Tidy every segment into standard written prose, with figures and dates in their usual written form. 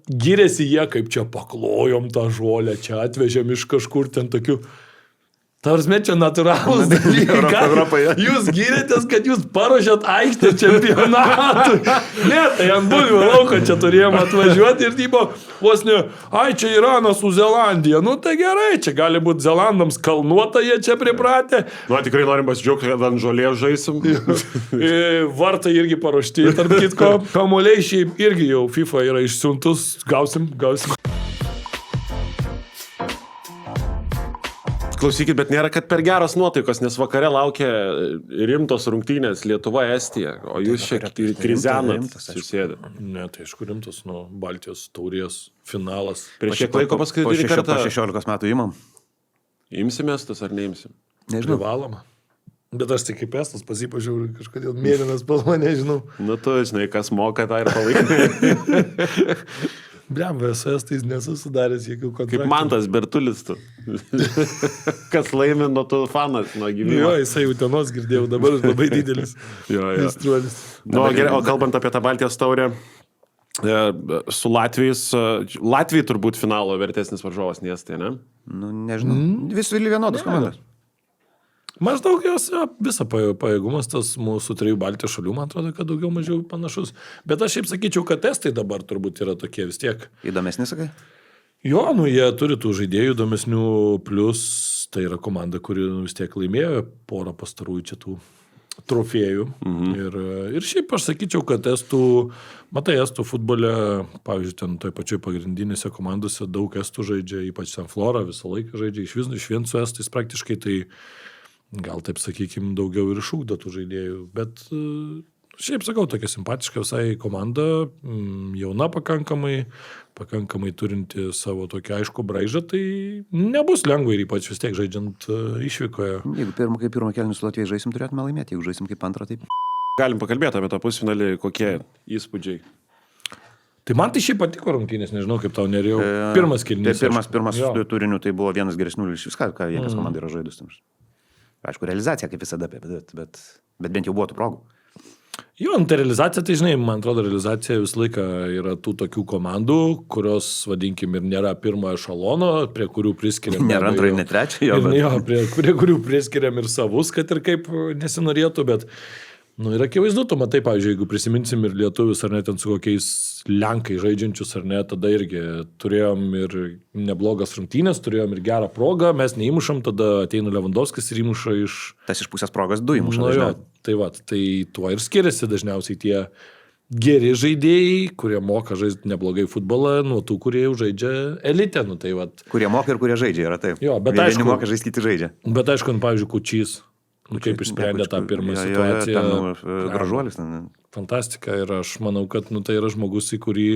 gyrėsi jie, kaip čia paklojom tą žolę, čia atvežėm iš kažkur ten tokių. Tarsme, čia natūralus dalykai. Jūs gyrėtės, kad jūs paruošėt aikštę čempionatui. Ne, tai ant bulvių lauko čia turėjom atvažiuoti ir tipo, vos ne, ai, čia Iranas su Zelandija. Nu, tai gerai, čia gali būti Zelandams kalnuota, jie čia pripratę. Nu, tikrai norim pasidžiaugti, kad ant žolės žaisim. Vartai irgi paruošti, tarp kitko. Kamuoliai šiaip irgi jau FIFA yra išsiuntus. Gausim. Klausykit, bet nėra, kad per geros nuotaikos, nes vakare laukia rimtos rungtynės Lietuva-Estija, o jūs šiek tiek krizenat susėdė. Ne, tai aišku rimtas, Baltijos taurės finalas. Prieš kiek laiko paskutinį kartą? Po 16 metų imam. Imsimės tas ar neimsim? Nežinau. Privaloma. Bet aš tik kaip estas pasipažiūriu, kažkodėl mėlynas spalva, nežinau. Nu tu, žinai, kas moka, tą ir palaikai. Bliam, su estais nesusidaręs jokių kontraktų. Kaip Mantas Bertulis tu. Kas laimė nuo tų fanas, nuo gyvybės. Jo, jisai Utenos girdėjau, dabar labai didelis meistruolis. Nu, gerai, o kalbant apie tą Baltijos taurę, su Latvijais, Latvijai turbūt finalo vertesnis varžovas Nestai, ne? Nu, nežinau. Visų vienodos komandos. Maždaug jos visą pajėgumas, tas mūsų 3 Baltijos šalių, man atrodo, kad daugiau mažiau panašus. Bet aš šiaip sakyčiau, kad estai dabar turbūt yra tokie vis tiek. Įdomesni, sakai? Jo, jie turi tų žaidėjų įdomesnių, plus tai yra komanda, kuri vis tiek laimėjo porą pastarųjų čia tų trofėjų. Ir šiaip aš sakyčiau, kad estų futbole, pavyzdžiui, ten toj pačioj pagrindinėse komandose daug estų žaidžia, ypač ten Flora visą laiką žaidžia, iš vien su estais praktiškai, tai gal taip sakykim daugiau ir išūkdo tų žaidėjų, bet šiaip sakau, tokia simpatiška visai komanda, jauna pakankamai turinti savo tokį aišku braižą, tai nebus lengva ir ypač vis tiek žaidžiant išvykoje. Jeigu kaip pirmą kėlinį su Latvijai žaisim, turėtume laimėti, jeigu žaisim kaip antrą, taip. Galim pakalbėti apie tą pusfinalį, kokie įspūdžiai. Tai man tai šiaip patiko rungtynės, nežinau kaip tau nerėjau. Pirmas kėlinys. Pirmas turinių tai buvo vienas geresnių iš viską, ką vienas komanda yra žaidus. Aišku, realizacija kaip visada, bet bent jau buvo tų progų. Jo, tai realizacija, tai žinai, man atrodo, realizacija visą laiką yra tų tokių komandų, kurios, vadinkim, ir nėra pirmojo ešalono, prie kurių priskiriam. Nėra antrojo, ne trečiojo. Jo, prie kurių priskiriam ir savus, kad ir kaip nesinorėtų, bet ir akivaizdu, tu matai, pavyzdžiui, jeigu prisiminsim ir lietuvius ar net ten su kokiais lenkai žaidžiančius ar ne, tada irgi turėjom ir neblogas rungtynės, turėjom ir gerą progą, mes neįmušam, tada ateina Lewandowskis ir įmuša iš... Tas iš pusės progas 2 įmuša. Tai tuo ir skiriasi dažniausiai tie geri žaidėjai, kurie moka žaisti neblogai futbolą, nuo tų, kurie jau žaidžia elite. Kurie moka ir kurie žaidžia, yra taip. Jo, bet vieni moka žaisti, kiti žaidžia. Bet aišku, pavyzdžiui, Kučys. Kaip išsprendė tą pirmą situaciją. Gražuolis. Fantastika ir aš manau, kad tai yra žmogus, į kurį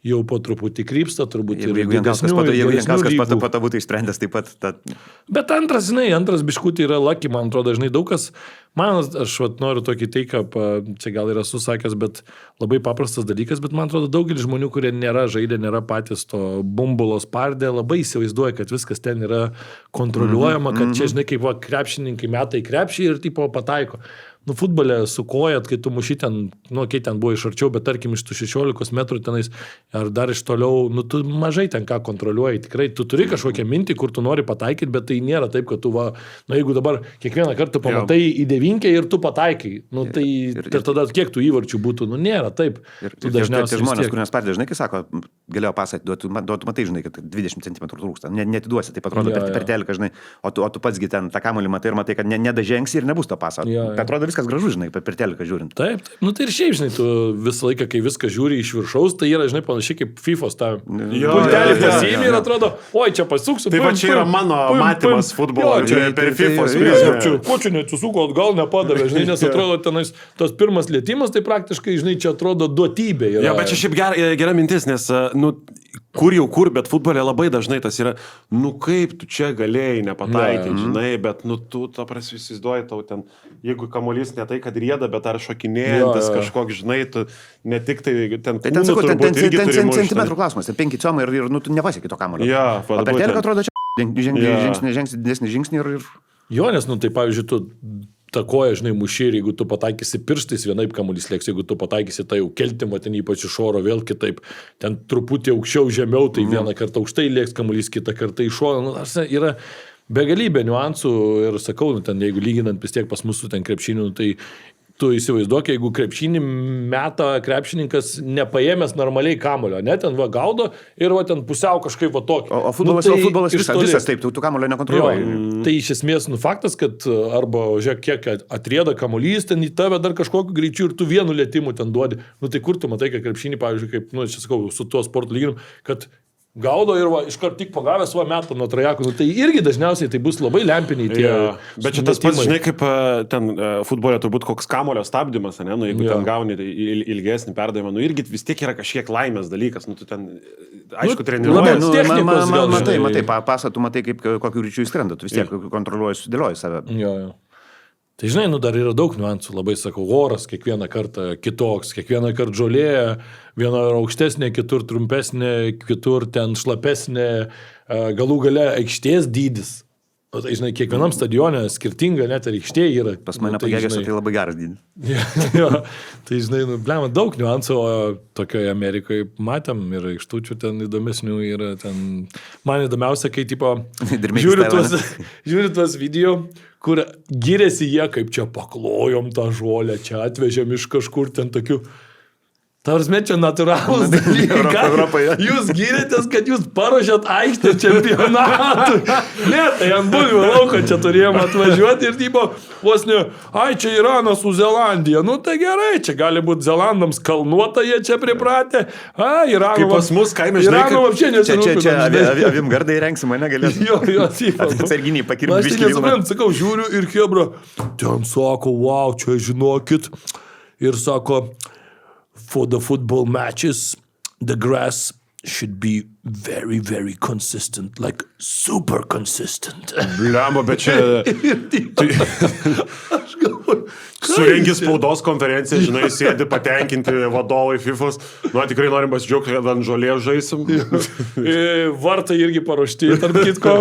jau po truputį krypsta, turbūt ir didesnių. Jeigu Jankauskas pat būtų išsprendęs taip pat. Bet antras biškutį yra lucky, man atrodo, daug kas, aš noriu tokį teiką, čia gal yra susakęs, bet labai paprastas dalykas, bet man atrodo, daugelis žmonių, kurie nėra žaidę, nėra patys to bumbulos pardė, labai įsivaizduoja, kad viskas ten yra kontroliuojama, kad čia, žinai, kaip krepšininkai meta į krepšį ir tipo pataiko. Futbole su kojat, kai tu muši ten, kai ten buvo iš arčiau, bet tarkim iš tų 16 metrų tenais, ar dar iš toliau, tu mažai ten ką kontroliuoji. Tikrai, tu turi kažkokią mintį, kur tu nori pataikyti, bet tai nėra taip, kad tu jeigu dabar kiekvieną kartą pamatai į devinkę ir tu pataikai, tai ir tada kiek tų įvarčių būtų, nėra taip. Ir dažniausiai žmonės, kuriems pardė, žinai, kai sako, galėjo pasakyti, duotų matai, žinai, kad 20 cm trūksta, netiduosi, taip atrodo per teliką, žinai, o tu pats ten tą kamuolį matai ir matai, kad nedažengsi ir nebus to paso. Atrodo viskas gražu, žinai, per teliką žiūrint. Taip. Tai ir šiaip, žinai, tu visą laiką, kai viską žiūri iš viršaus, tai yra, žinai, panašiai kaip FIFO's tą pultelį pasiimi ir atrodo, oi, čia pasuksiu. Tai va čia yra mano matymas futbolo, čia per FIFO's prizmę. Ko čia neatsisuko, gal nepadavė, žinai, nes atrodo tenais tas pirmas lietimas, tai praktiškai, žinai, čia atrodo duotybė. Jo, bet čia šiaip gera mintis, nes, kur, bet futbole labai dažnai tas yra, kaip tu čia galėjai nepataikyti, žinai, bet, tu tą prasivisiduoji tau ten, jeigu kamuolys ne tai, kad rieda, bet ar šokinėjantis kažkoks, žinai, tu ne tik tai ten kūnų turbūt irgi turi mušti. Centimetrų klausimas, 5 ciomai ir tu nepasieki to kamuolio. O per teliką atrodo čia žengs didesnį žingsnį ir... Jo, nes, tai pavyzdžiui, tu ta koja, žinai, muši ir jeigu tu pataikysi pirštais, vienaip kamuolys lėks, jeigu tu pataikysi tai jau keltimą, ten ypač iš oro vėl kitaip, ten truputį aukščiau, žemiau, tai vieną kartą aukštai lėks kamuolys, kitą kartą iš oro. Nu, yra begalybė niuansų ir sakau, nu, ten, jeigu lyginant vis tiek pas mūsų ten krepšinių, tai tu įsivaizduok, jeigu krepšinį meta krepšininkas nepaėmęs normaliai kamulio, ne, ten va gaudo ir va ten pusiau kažkaip va tokį. O futbolas, nu, tai futbolas visas taip, tu kamulio nekontroliuoji. Tai iš esmės, nu, faktas, kad arba, žiūrėk, kiek atrieda kamuolys, ten į tave dar kažkokiu greičiu ir tu vienu lėtimu ten duodi. Nu, tai kur tu matai, kad krepšinį, pavyzdžiui, kaip, nu, čia sakau, su tuo sportu lyginim, kad gaudo ir va, iškart tik pagavęs va metą nuo trajakų. Nu, tai irgi dažniausiai tai bus labai lempiniai tie. Bet čia tas pats, žinai, kaip ten futbolė turbūt koks kamulio stabdymas, ne? Nu, jeigu ten gauni ilgesnį perdavimą, nu irgi vis tiek yra kažkiek laimės dalykas. Nu, tu ten, aišku, treniruoji. Matai, pasą tu matai, kaip kokiu greičiu įskrenda, tu vis tiek kontroliuoji, sudėlioji save. Jo. Tai žinai, nu dar yra daug niuansų, labai sakau, oras kiekvieną kartą kitoks, kiekvieną kartą žolė, viena yra aukštesnė, kitur trumpesnė, kitur ten šlapesnė, galų gale aikštės dydis. O tai, žinai, kiekvienam stadione skirtinga, net ir aikštė yra. Pas mane pagėgęs, tai labai geras dydis. Jo, tai, žinai, nu, blema, daug niuansų, o tokioje Amerikoje matėm ir aikštučių ten įdomesnių yra ten. Man įdomiausia, kai, tipo, žiūri tuos video, kur giriasi jie, kaip čia paklojom tą žolę, čia atvežėm iš kažkur ten tokių. Tarsme, čia natūralus dalykai. Jūs gyrėtės, kad jūs paruošėt aikštę čempionatui. Ne, tai ant bulvių lauko čia turėjom atvažiuoti ir tipo, vos ne, ai, čia Iranas su Zelandija. Nu, tai gerai, čia gali būti Zelandams kalnuota, jie čia pripratę. Irano. Kaip pas mus kaime, žinai. Irano apčiai nesirūpina. Čia avimgardai rengsim, mane galėtų. Jo, tipo. Atsarginiai pakirpti. Aš tai nesuprantu, sakau, žiūriu ir Hebra, ten sako, wow, čia žinokit. Ir sako, for the football matches, the grass should be very, very consistent, like super consistent. Blemba, bet čia... Aš galvoju, surengi spaudos konferenciją, žinai, sėdi patenkinti vadovai FIFA's. Nu, tikrai norim pasidžiaugti, kad ant žolės žaisim. Vartai irgi paruošti, tarp kitko.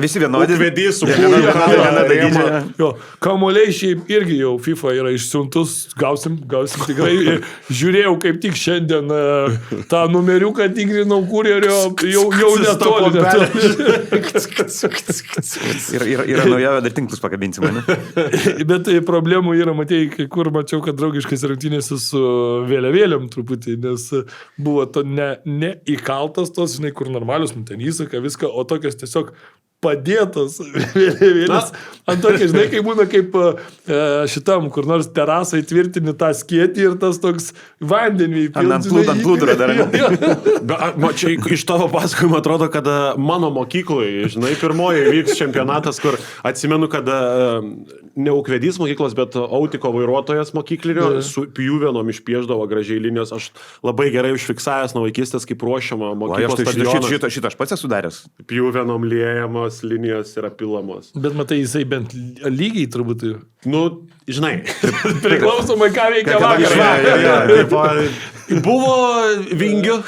Visi vienodi. Vedys su kūrėjų. Kamuoliai šiaip irgi jau FIFA yra išsiuntus, gausim tikrai. Žiūrėjau kaip tik šiandien tą numeriuką tikrinau kurjerio, jau netoli. Yra naujavę, dar tinklus pakabinsim, ne? Bet tai problemų yra, matėjai, kai kur mačiau, kad draugiškas rungtynėse su vėliavėlėm truputį, nes buvo to neįkaltas tos, žinai, kur normalius, ten įsaka, viską, o tokios tiesiog padėtos vėliavėlės. Ant tokia, žinai, kai būna kaip šitam, kur nors terasai tvirtini tą skėtį ir tas toks vandenį. Ant plūdro dar. Čia iš tavo pasakojimo atrodo, kad mano mokykloje, žinai, pirmoji vyks čempionatas, kur atsimenu, kad ne ūkvedys mokyklos, bet autiko vairuotojas mokyklinio su pjuvenom išpieždavo gražiai linijos. Aš labai gerai užfiksavęs nuo vaikystės, kaip ruošiama mokyklos stadioną. Šitą aš pats esu daręs. Pjuvenom liejamos linijos yra pilamos. Bet matai, jisai bent lygiai turbūt. Nu, žinai. Priklausomai, ką veikia vakarą. Buvo vingių,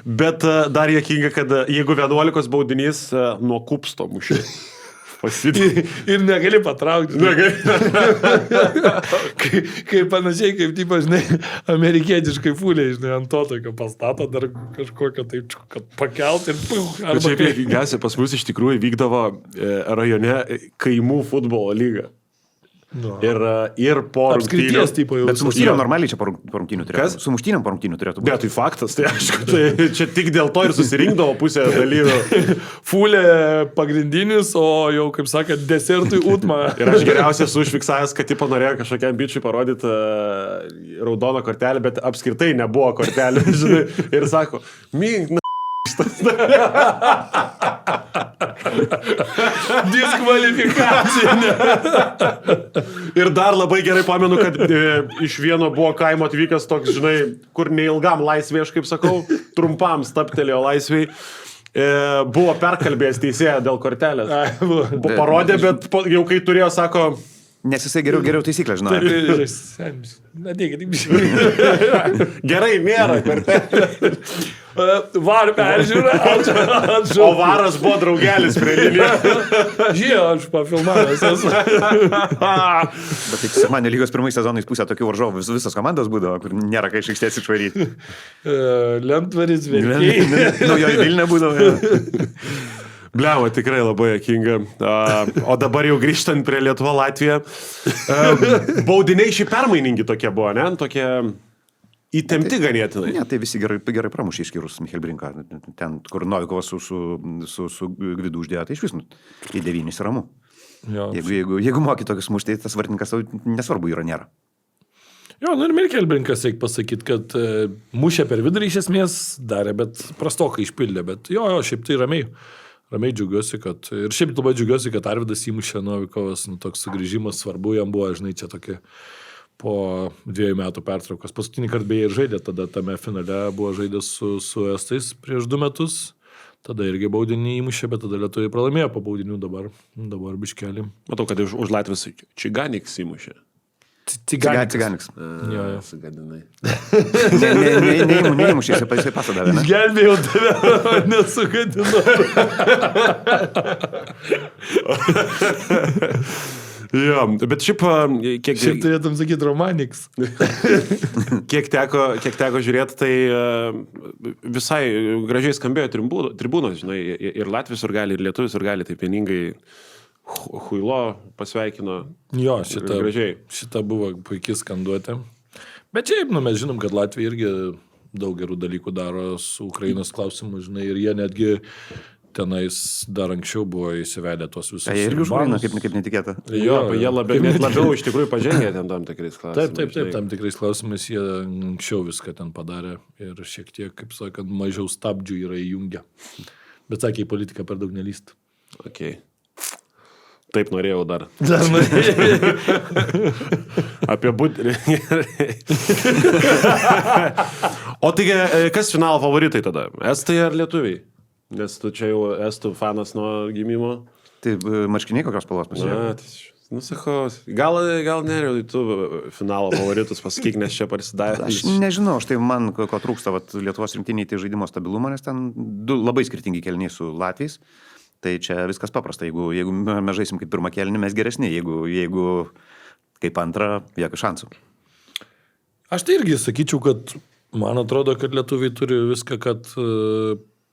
bet dar juokinga, kad jeigu 11 baudinys nuo kupsto mušė. Ir negali patraukti. Kaip panašiai, kaip tipo, žinai, amerikietiškai fūliai, žinai, ant to tokio pastato dar kažkokio taip, kad pakelt ir arba kaip. Gasiai pas mus iš tikrųjų vykdavo rajone kaimų futbolo lyga. No. Ir po rungtynių. Bet su muštynėm normaliai čia po rungtynių turėtų. Kas? Su muštynėm po rungtynių turėtų būti. Bet tai faktas, tai aišku, tai čia tik dėl to ir susirinkdavo pusė dalyvių. Fulė pagrindinis, o jau, kaip sakė, desertui utma. Ir aš geriausiai esu užfiksavęs, kad tipo norėjo kažkokiam bičiui parodyti raudoną kortelę, bet apskritai nebuvo kortelė, žinai. Ir sako, diskvalifikacija. Ir dar labai gerai pamenu, kad iš vieno buvo kaimo atvykęs toks, žinai, kur neilgam laisvėje, aš kaip sakau, trumpam staptelėjo laisvėje. Buvo perkalbėjęs teisėją dėl kortelės. Parodė, bet jau kai turėjo, sako... Nes jisai geriau taisyklę žinojo. Gerai, nėra kortelė. Var peržiūrą, atšau. O Varas buvo draugelis prie linijos. Žinau, aš pafilmavęs esu. Bet tik sekmadienio lygos pirmais sezonais pusė tokių varžovų visos komandos būdavo, kur nėra kai iš aikštės išvaryti. Lentvaris veikiai. Naujoji Vilnia būdavo. Bliavo, tikrai labai jokinga. O dabar jau grįžtant prie Lietuva-Latvija. Baudiniai šiaip permainingi tokie buvo, ne? Tokie įtempti ganėtinai. Ne, tai visi gerai pramušė išskyrus Michael Brinką. Ten, kur Novikovas su Gvidu uždėjo, tai iš vis į 9 ramu. Jeigu moki tokius mušti, tas vartininkas nesvarbu yra, nėra. Jo, ir Michael Brinkas, reikia pasakyti, kad mušė per vidurį iš esmės darė, bet prastokai išpildė. Bet jo, šiaip tai ramiai džiaugiuosi, kad... Ir šiaip labai džiaugiuosi, kad Arvydas įmušė Novikovas, toks sugrįžimas svarbu jam buvo, žinai, čia tokia po 2 metų pertraukos. Paskutinį kartą beje ir žaidė, tada tame finale buvo žaidęs su Estais prieš 2 metus, tada irgi baudinį įmušė, bet tada lietuviai pralaimėjo po baudinių dabar biškelį. Matau, kad už Latvijos Čiganiks įmušė. Ciganiks. Sugadinai. Neįmušė, jisai pasadavė, ne? Gelbėjau tave, nesugadinau. Jo, bet šiaip Šiaip turėtum sakyti Romaniks. kiek teko žiūrėti, tai visai gražiai skambėjo tribūnos, žinai, ir Latvijos ir gali, ir Lietuvis ir gali, taip vieningai Huilo pasveikino. Jo, šita buvo puikiai skanduotė. Bet šiaip, mes žinom, kad Latvija irgi daug gerų dalykų daro su Ukrainos klausimu, žinai, ir jie netgi tenais dar anksčiau buvo įsivedę tos visus. Tai irgi už Ukrainą, kaip netikėta. Jo, jie labiau iš tikrųjų pažengė ten tam tikrais klausimais. Taip, tam tikrais klausimais jie anksčiau viską ten padarė ir šiek tiek, kaip sakant, mažiau stabdžių yra įjungę. Bet sakė, į politiką per daug nelįst. Okay. Taip norėjau dar. Apie butelį. O taigi, kas finalo favoritai tada? Estai ar lietuviai? Nes tu čia jau estų fanas nuo gimimo. Tai marškiniai kokios spalvos pasižiūrėjau? Sakau, gal neriau, tu finalo favoritus pasakyk, nes čia parsidavė. Aš nežinau, štai man ko trūksta Lietuvos rinktiniai, tai žaidimo stabilumo, nes ten 2 labai skirtingi kelniai su Latviais. Tai čia viskas paprasta. Jeigu mes žaisim kaip pirmą kėlinį, mes geresni. Jeigu kaip antrą, jokių šansų. Aš tai irgi sakyčiau, kad man atrodo, kad lietuviai turi viską, kad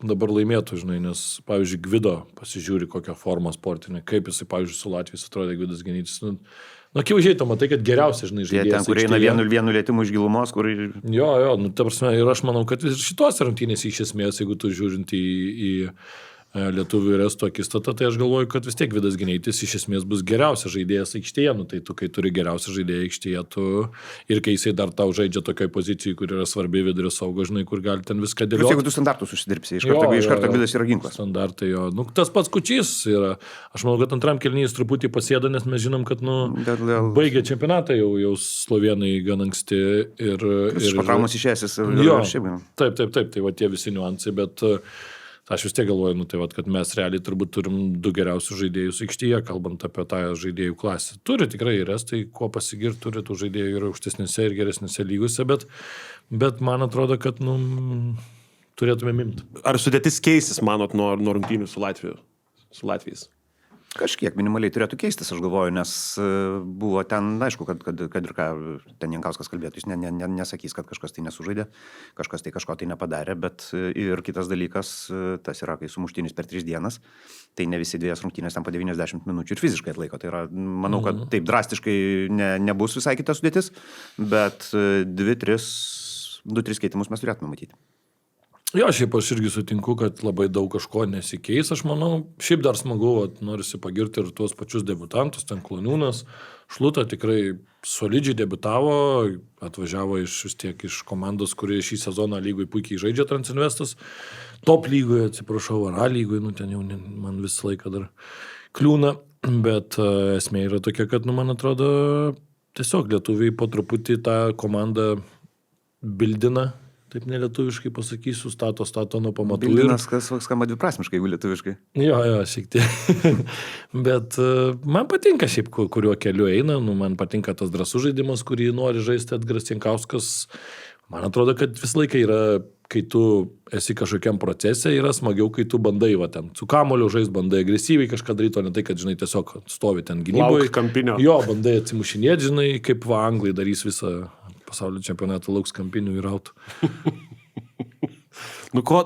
dabar laimėtų, žinai, nes, pavyzdžiui, Gvido pasižiūri kokią formą sportinę, kaip jisai, pavyzdžiui, su Latvijais atrodė Gvidas Genytis. Akivaizdžiai, tu matai, kad geriausia, žinai, žaidėjas. Ten, kur eina vienu lėtimu iš gilumos, kur... Jo, ta prasme, ir aš manau, kad šitos rungtynės iš esmės, jeigu tu žiūrint į lietuvių ir estų akistatą, tai aš galvoju, kad vis tiek Gvidas Genytis iš esmės bus geriausias žaidėjas aikštėje, tai tu, kai turi geriausią žaidėją aikštėje, ir kai jisai dar tau žaidžia tokioj pozicijai, kur yra svarbi vidurio saugo, žinai, kur gali ten viską dėlioti. Jeigu tu standartus susidirbsi, iš karto Gvidas yra ginklas. Standartai, jo. Tas pats Kučys yra. Aš manau, kad antram kelnyje truputį pasėda, nes mes žinom, kad, baigė čempionatą jau slovėnai gan anksti ir iš patraumos išėsis. Taip, tai va tie visi niuansai, bet aš vis tiek galvoju, kad mes realiai turbūt turim 2 geriausius žaidėjus aikštėje, kalbant apie tą žaidėjų klasę. Turi tikrai ir estai, ko pasigirti, turi tų žaidėjų ir aukštesnėse ir geresnėse lygiuose, bet man atrodo, kad turėtume imti. Ar sudėtis keisis, manot, nuo rungtynių su Latvijais? Kažkiek minimaliai turėtų keistis, aš galvoju, nes buvo ten, aišku, kad ir ką ten Jankauskas kalbėtų, jis nesakys, kad kažkas tai nesužaidė, kažkas tai kažko tai nepadarė, bet ir kitas dalykas, tas yra, kai sumuštinis per 3 dienas, tai ne visi 2 rungtynės ten po 90 minučių ir fiziškai atlaiko. Tai yra, manau, kad taip drastiškai nebus visai kita sudėtis, bet 2-3 keitimus mes turėtume matyti. Jo, šiaip aš irgi sutinku, kad labai daug kažko nesikeis, aš manau, šiaip dar smagu, norisi pagirti ir tuos pačius debutantus, ten Kloniūnas, Šluta tikrai solidžiai debutavo, atvažiavo vis tiek iš komandos, kuri šį sezoną lygoj puikiai žaidžia Transinvestas, top lygoje, atsiprašau, ar A lygoje, ten jau man visą laiką dar kliūna, bet esmė yra tokia, kad, man atrodo, tiesiog lietuviai po truputį tą komandą bildina. Taip nelietuviškai pasakysiu, stato nuo pamatų. Bildinas skamba dviprasmiškai, jeigu lietuviškai. Jo, šiek tiek. Bet man patinka šiaip, kuriuo keliu eina. Man patinka tas drąsų žaidimas, kurį nori žaisti Edgaras Jankauskas. Man atrodo, kad visą laiką yra kai tu esi kažkokiam procese, yra smagiau, kai tu bandai, va, ten, su kamoliu žais, bandai agresyviai kažką daryti, o ne tai, kad, žinai, tiesiog stovi ten gynyboje. Kampinio. Jo, bandai atsimušinėti, žinai, kaip va, anglai darys visą pasaulio čempionatą, lauks kampinių ir rautų. Nu ko,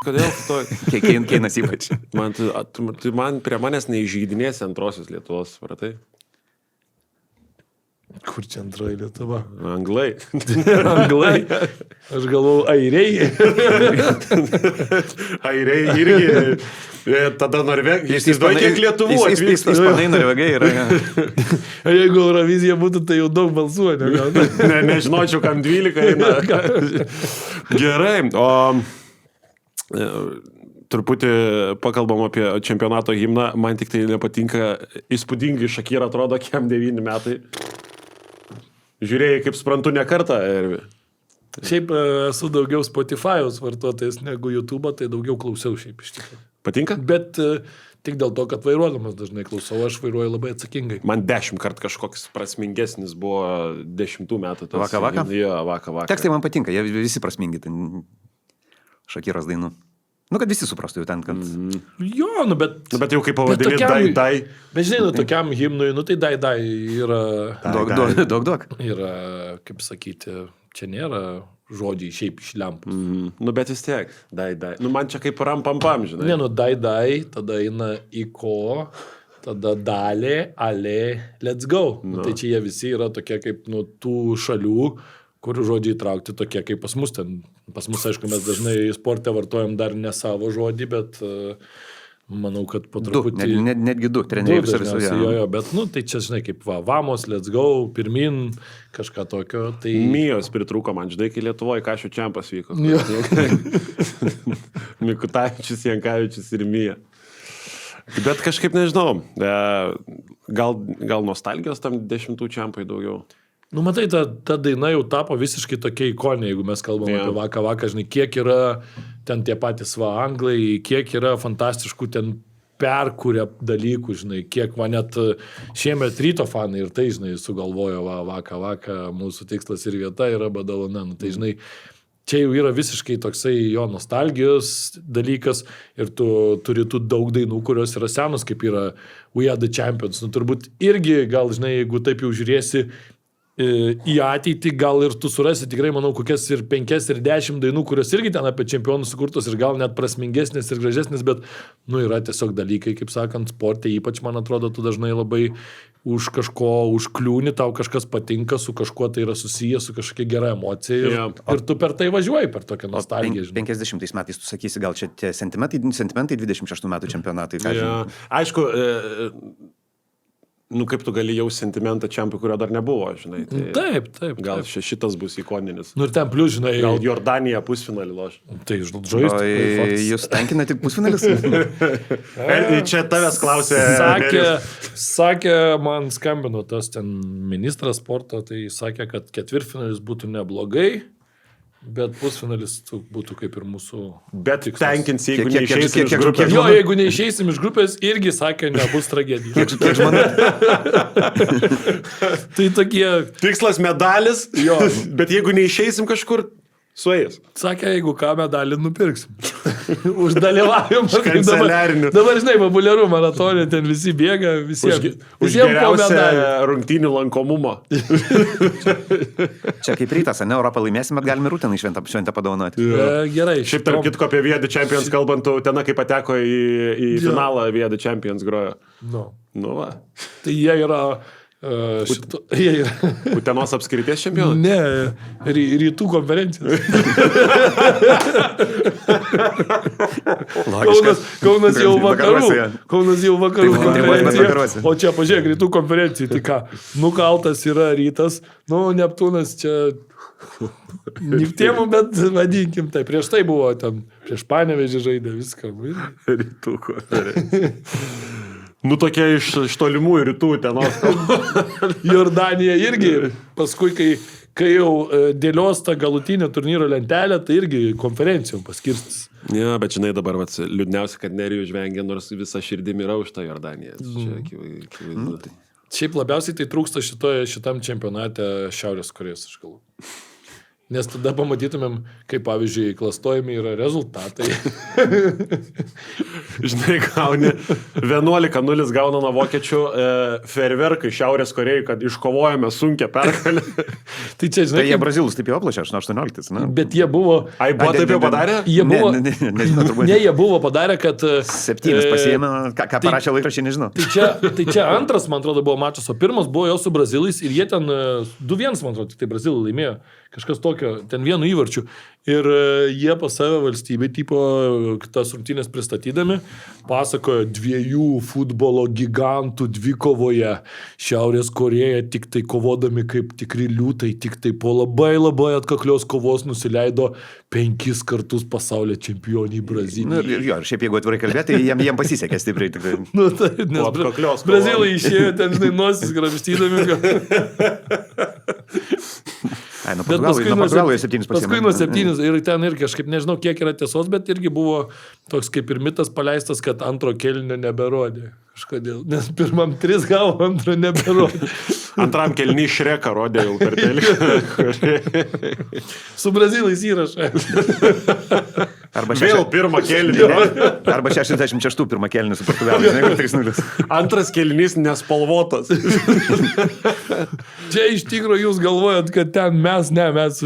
kodėl to... Keinas ypač. Man prie manęs neįžydinės antrosios Lietuvos, supratai? Kur čia antroji Lietuva? Anglai. Anglai. Aš galvau, airiai. Airiai irgi. Tada Norvegija. Įsivaizduoju, kiek Lietuvų atvyksta. Ispanai, Norvegai yra. Jeigu Eurovizija būtų, tai jau daug balsuoja. Nežinočiau, kam 12 eina. Gerai, o... Truputį pakalbam apie čempionato himną. Man tik tai nepatinka, įspūdingai Shakira atrodo, kiam 9 metai. Žiūrėjai, kaip suprantu, ne kartą, Ervi. Šiaip esu daugiau Spotify'aus vartotojas negu YouTube'o, tai daugiau klausiau šiaip iš tikrųjų. Patinka? Bet tik dėl to, kad vairuodamas dažnai klausau, aš vairuoju labai atsakingai. Man 10 kart kažkoks prasmingesnis buvo 10 metų. Vaka-vaka? Jo, vaka-vaka. Tekstai man patinka, jie visi prasmingi. Shakiros dainų. Nu, kad visi suprastų jau ten, kad... Jo, nu, bet... Nu, bet jau kaip pavadinį, dai. Bet žinai, nu, tokiam himnui, nu, tai dai yra... Daug. Yra, kaip sakyti, čia nėra žodžiai šiaip iš lempus. Nu, bet vis tiek, dai. Nu, man čia kaip ram-pam-pam, žinai. Ne, nu, dai, tada eina į ko, tada dalė, ale, let's go. Nu, tai čia jie visi yra tokie kaip, nu, tų šalių, kur žodžiai traukti tokie kaip pas mus ten. Pas mus, aišku, mes dažnai sporte vartojam dar ne savo žodį, bet manau, kad po truputį... Netgi du, treneriai visą visą. Jo, bet, nu, tai čia, žinai, kaip vamos, let's go, pirmin, kažką tokio. Tai... Mijos pritrūko man, žinai, kai Lietuvoje Kašio čempas vyko. Mikutavičius, Jankavičius ir Mija. Bet kažkaip nežinau, gal nostalgijos tam 10 čempai daugiau. Nu, matai, ta daina jau tapo visiškai tokia ikonė, jeigu mes kalbam apie vaka-vaka, žinai, kiek yra ten tie patys anglai, kiek yra fantastiškų ten perkūrę dalykų, žinai, kiek man net šiemet Ryto fanai ir tai, žinai, sugalvojo vaka-vaka, mūsų tikslas ir vieta yra Badalona, nu, tai, žinai, čia jau yra visiškai toksai jo nostalgijos dalykas ir tu turi tų daug dainų, kurios yra senos, kaip yra We Are The Champions, nu, turbūt irgi, gal, žinai, jeigu taip jau žiūrėsi į ateitį, gal ir tu surasi tikrai, manau, kokias ir 5 ir 10 dainų, kurios irgi ten apie čempionus sukurtos ir gal net prasmingesnės ir gražesnės, bet, nu, yra tiesiog dalykai, kaip sakant, sporte, ypač, man atrodo, tu dažnai labai už kažko užkliūni, tau kažkas patinka, su kažkuo tai yra susijęs, su kažkokia gera emocija ir tu per tai važiuoji, per tokią nostalgiją. 50 metais tu sakysi, gal čia tie sentimentai 26 metų čempionatai. Aišku, nu, kaip tu gali jau sentimentą čempui, kurio dar nebuvo, žinai. Tai taip. Gal šitas bus ikoninis. Nu, ir ten plius, žinai. Gal Jordanija pusfinalį loš. Tai žaisti. Jūs tenkina tik pusfinalis? Čia tavęs klausė. Sakė, man skambino tas ten ministras sporto, tai sakė, kad ketvirtfinalis būtų neblogai. Bet pusfinalis būtų kaip ir mūsų... Bet tikslas. Tenkins, jeigu neišeisim iš grupės. Jo, jeigu neišeisim iš grupės, irgi sakė, nebus tragedija. Kiek žmonių? Tai tokie... Tikslas medalis, jo, bet jeigu neišeisim kažkur, suėjęs. Sakė, jeigu ką, medalį nupirksim. Už dalyvavimą. Kanceliarinių. Dabar, žinai, populiaru maratonė, ten visi bėga, visiems geriausia rungtynių lankomumo. Čia kaip Rytas, ne, Europą laimėsim, bet galime Rūtenai šventę padovanoti. Gerai. Šiaip tarp kitko apie We Are The Champions kalbant, Utena kai pateko į finalą We Are The Champions grojo. Nu va. Tai jie yra... Utenos apskrities čempionai? Ne, rytų konferencijos. Kaunas jau vakarų. Kaunas jau vakarų konferencija. O čia, pažiūrėk, rytų konferencijai. Tai ką, nukaltas yra Rytas. Nu, Neptūnas čia... Niktėmų, bet vadinkim tai. Prieš tai buvo ten, prieš Panevėžį žaidė viską. Rytų konferencija. Nu, tokie iš tolimų rytų tenos. Jordanija irgi, paskui, kai jau dėlios tą galutinę turnyro lentelę, tai irgi konferencijom paskirstis. Ja, bet žinai dabar, liūdniausia, kad Nerijų žvengia, nors visa širdimi yra už tą Jordaniją. Čia Šiaip labiausiai tai trūksta šitam čempionate Šiaurės Korėjos, aš galvoju. Nes tada pamatytumėm, kaip pavyzdžiui, klastojami yra rezultatai. Žinai, gauni 11-0 gauna nuo vokiečių fejerverkai Šiaurės Korėjai, kad iškovojame sunkią pergalę. Tai čia, žinai, Tai jie brazilus taip jau aplošė, 18. Na. bet jie buvo... Ai, buvo taip jau padarė? Jie buvo... Nežinau, turbūt. Ne, jie buvo padarę, kad... 7 pasiėmė, ką parašė laikraščiai, nežinau. Tai čia antras, man atrodo, buvo mačas, o pirmas buvo jau su brazilais ir jie ten 2-1, man atrodo, tik tai brazilai laimėjo. Kažkas tokio, ten vienu įvarčiu. Ir jie pas save valstybė, tipo, tas rungtynės pristatydami, pasakojo 2 futbolo gigantų dvikovoje. Šiaurės Korėja tik tai kovodami kaip tikri liūtai, tik tai po labai atkaklios kovos nusileido 5 kartus pasaulio čempionį Brazilijai. Nu, jo, ir šiaip jeigu atvirai kalbėti, jiem pasisekė stipriai. Tikrai. Nu, tai, nes brazilai išėjo ten, žinai, nosis gramštydami. Ai, nuo Portugalų 7 pasiėmė. Paskui nuo 7 ir ten irgi kažkaip nežinau, kiek yra tiesos, bet irgi buvo toks kaip ir mitas paleistas, kad antro kėlinio neberodė. Kažkodėl, nes pirmam 3 gavo, antro neberodė. Antram kėlinį Šreką rodė jau per telį. Su brazilais įrašą. Vėl pirmą kėlinį. Arba 66 pirmą kėlinį su Portugalais, ne, 3-0. Antras kėlinys nespalvotas. Čia iš tikrųjų jūs galvojat, kad ten mes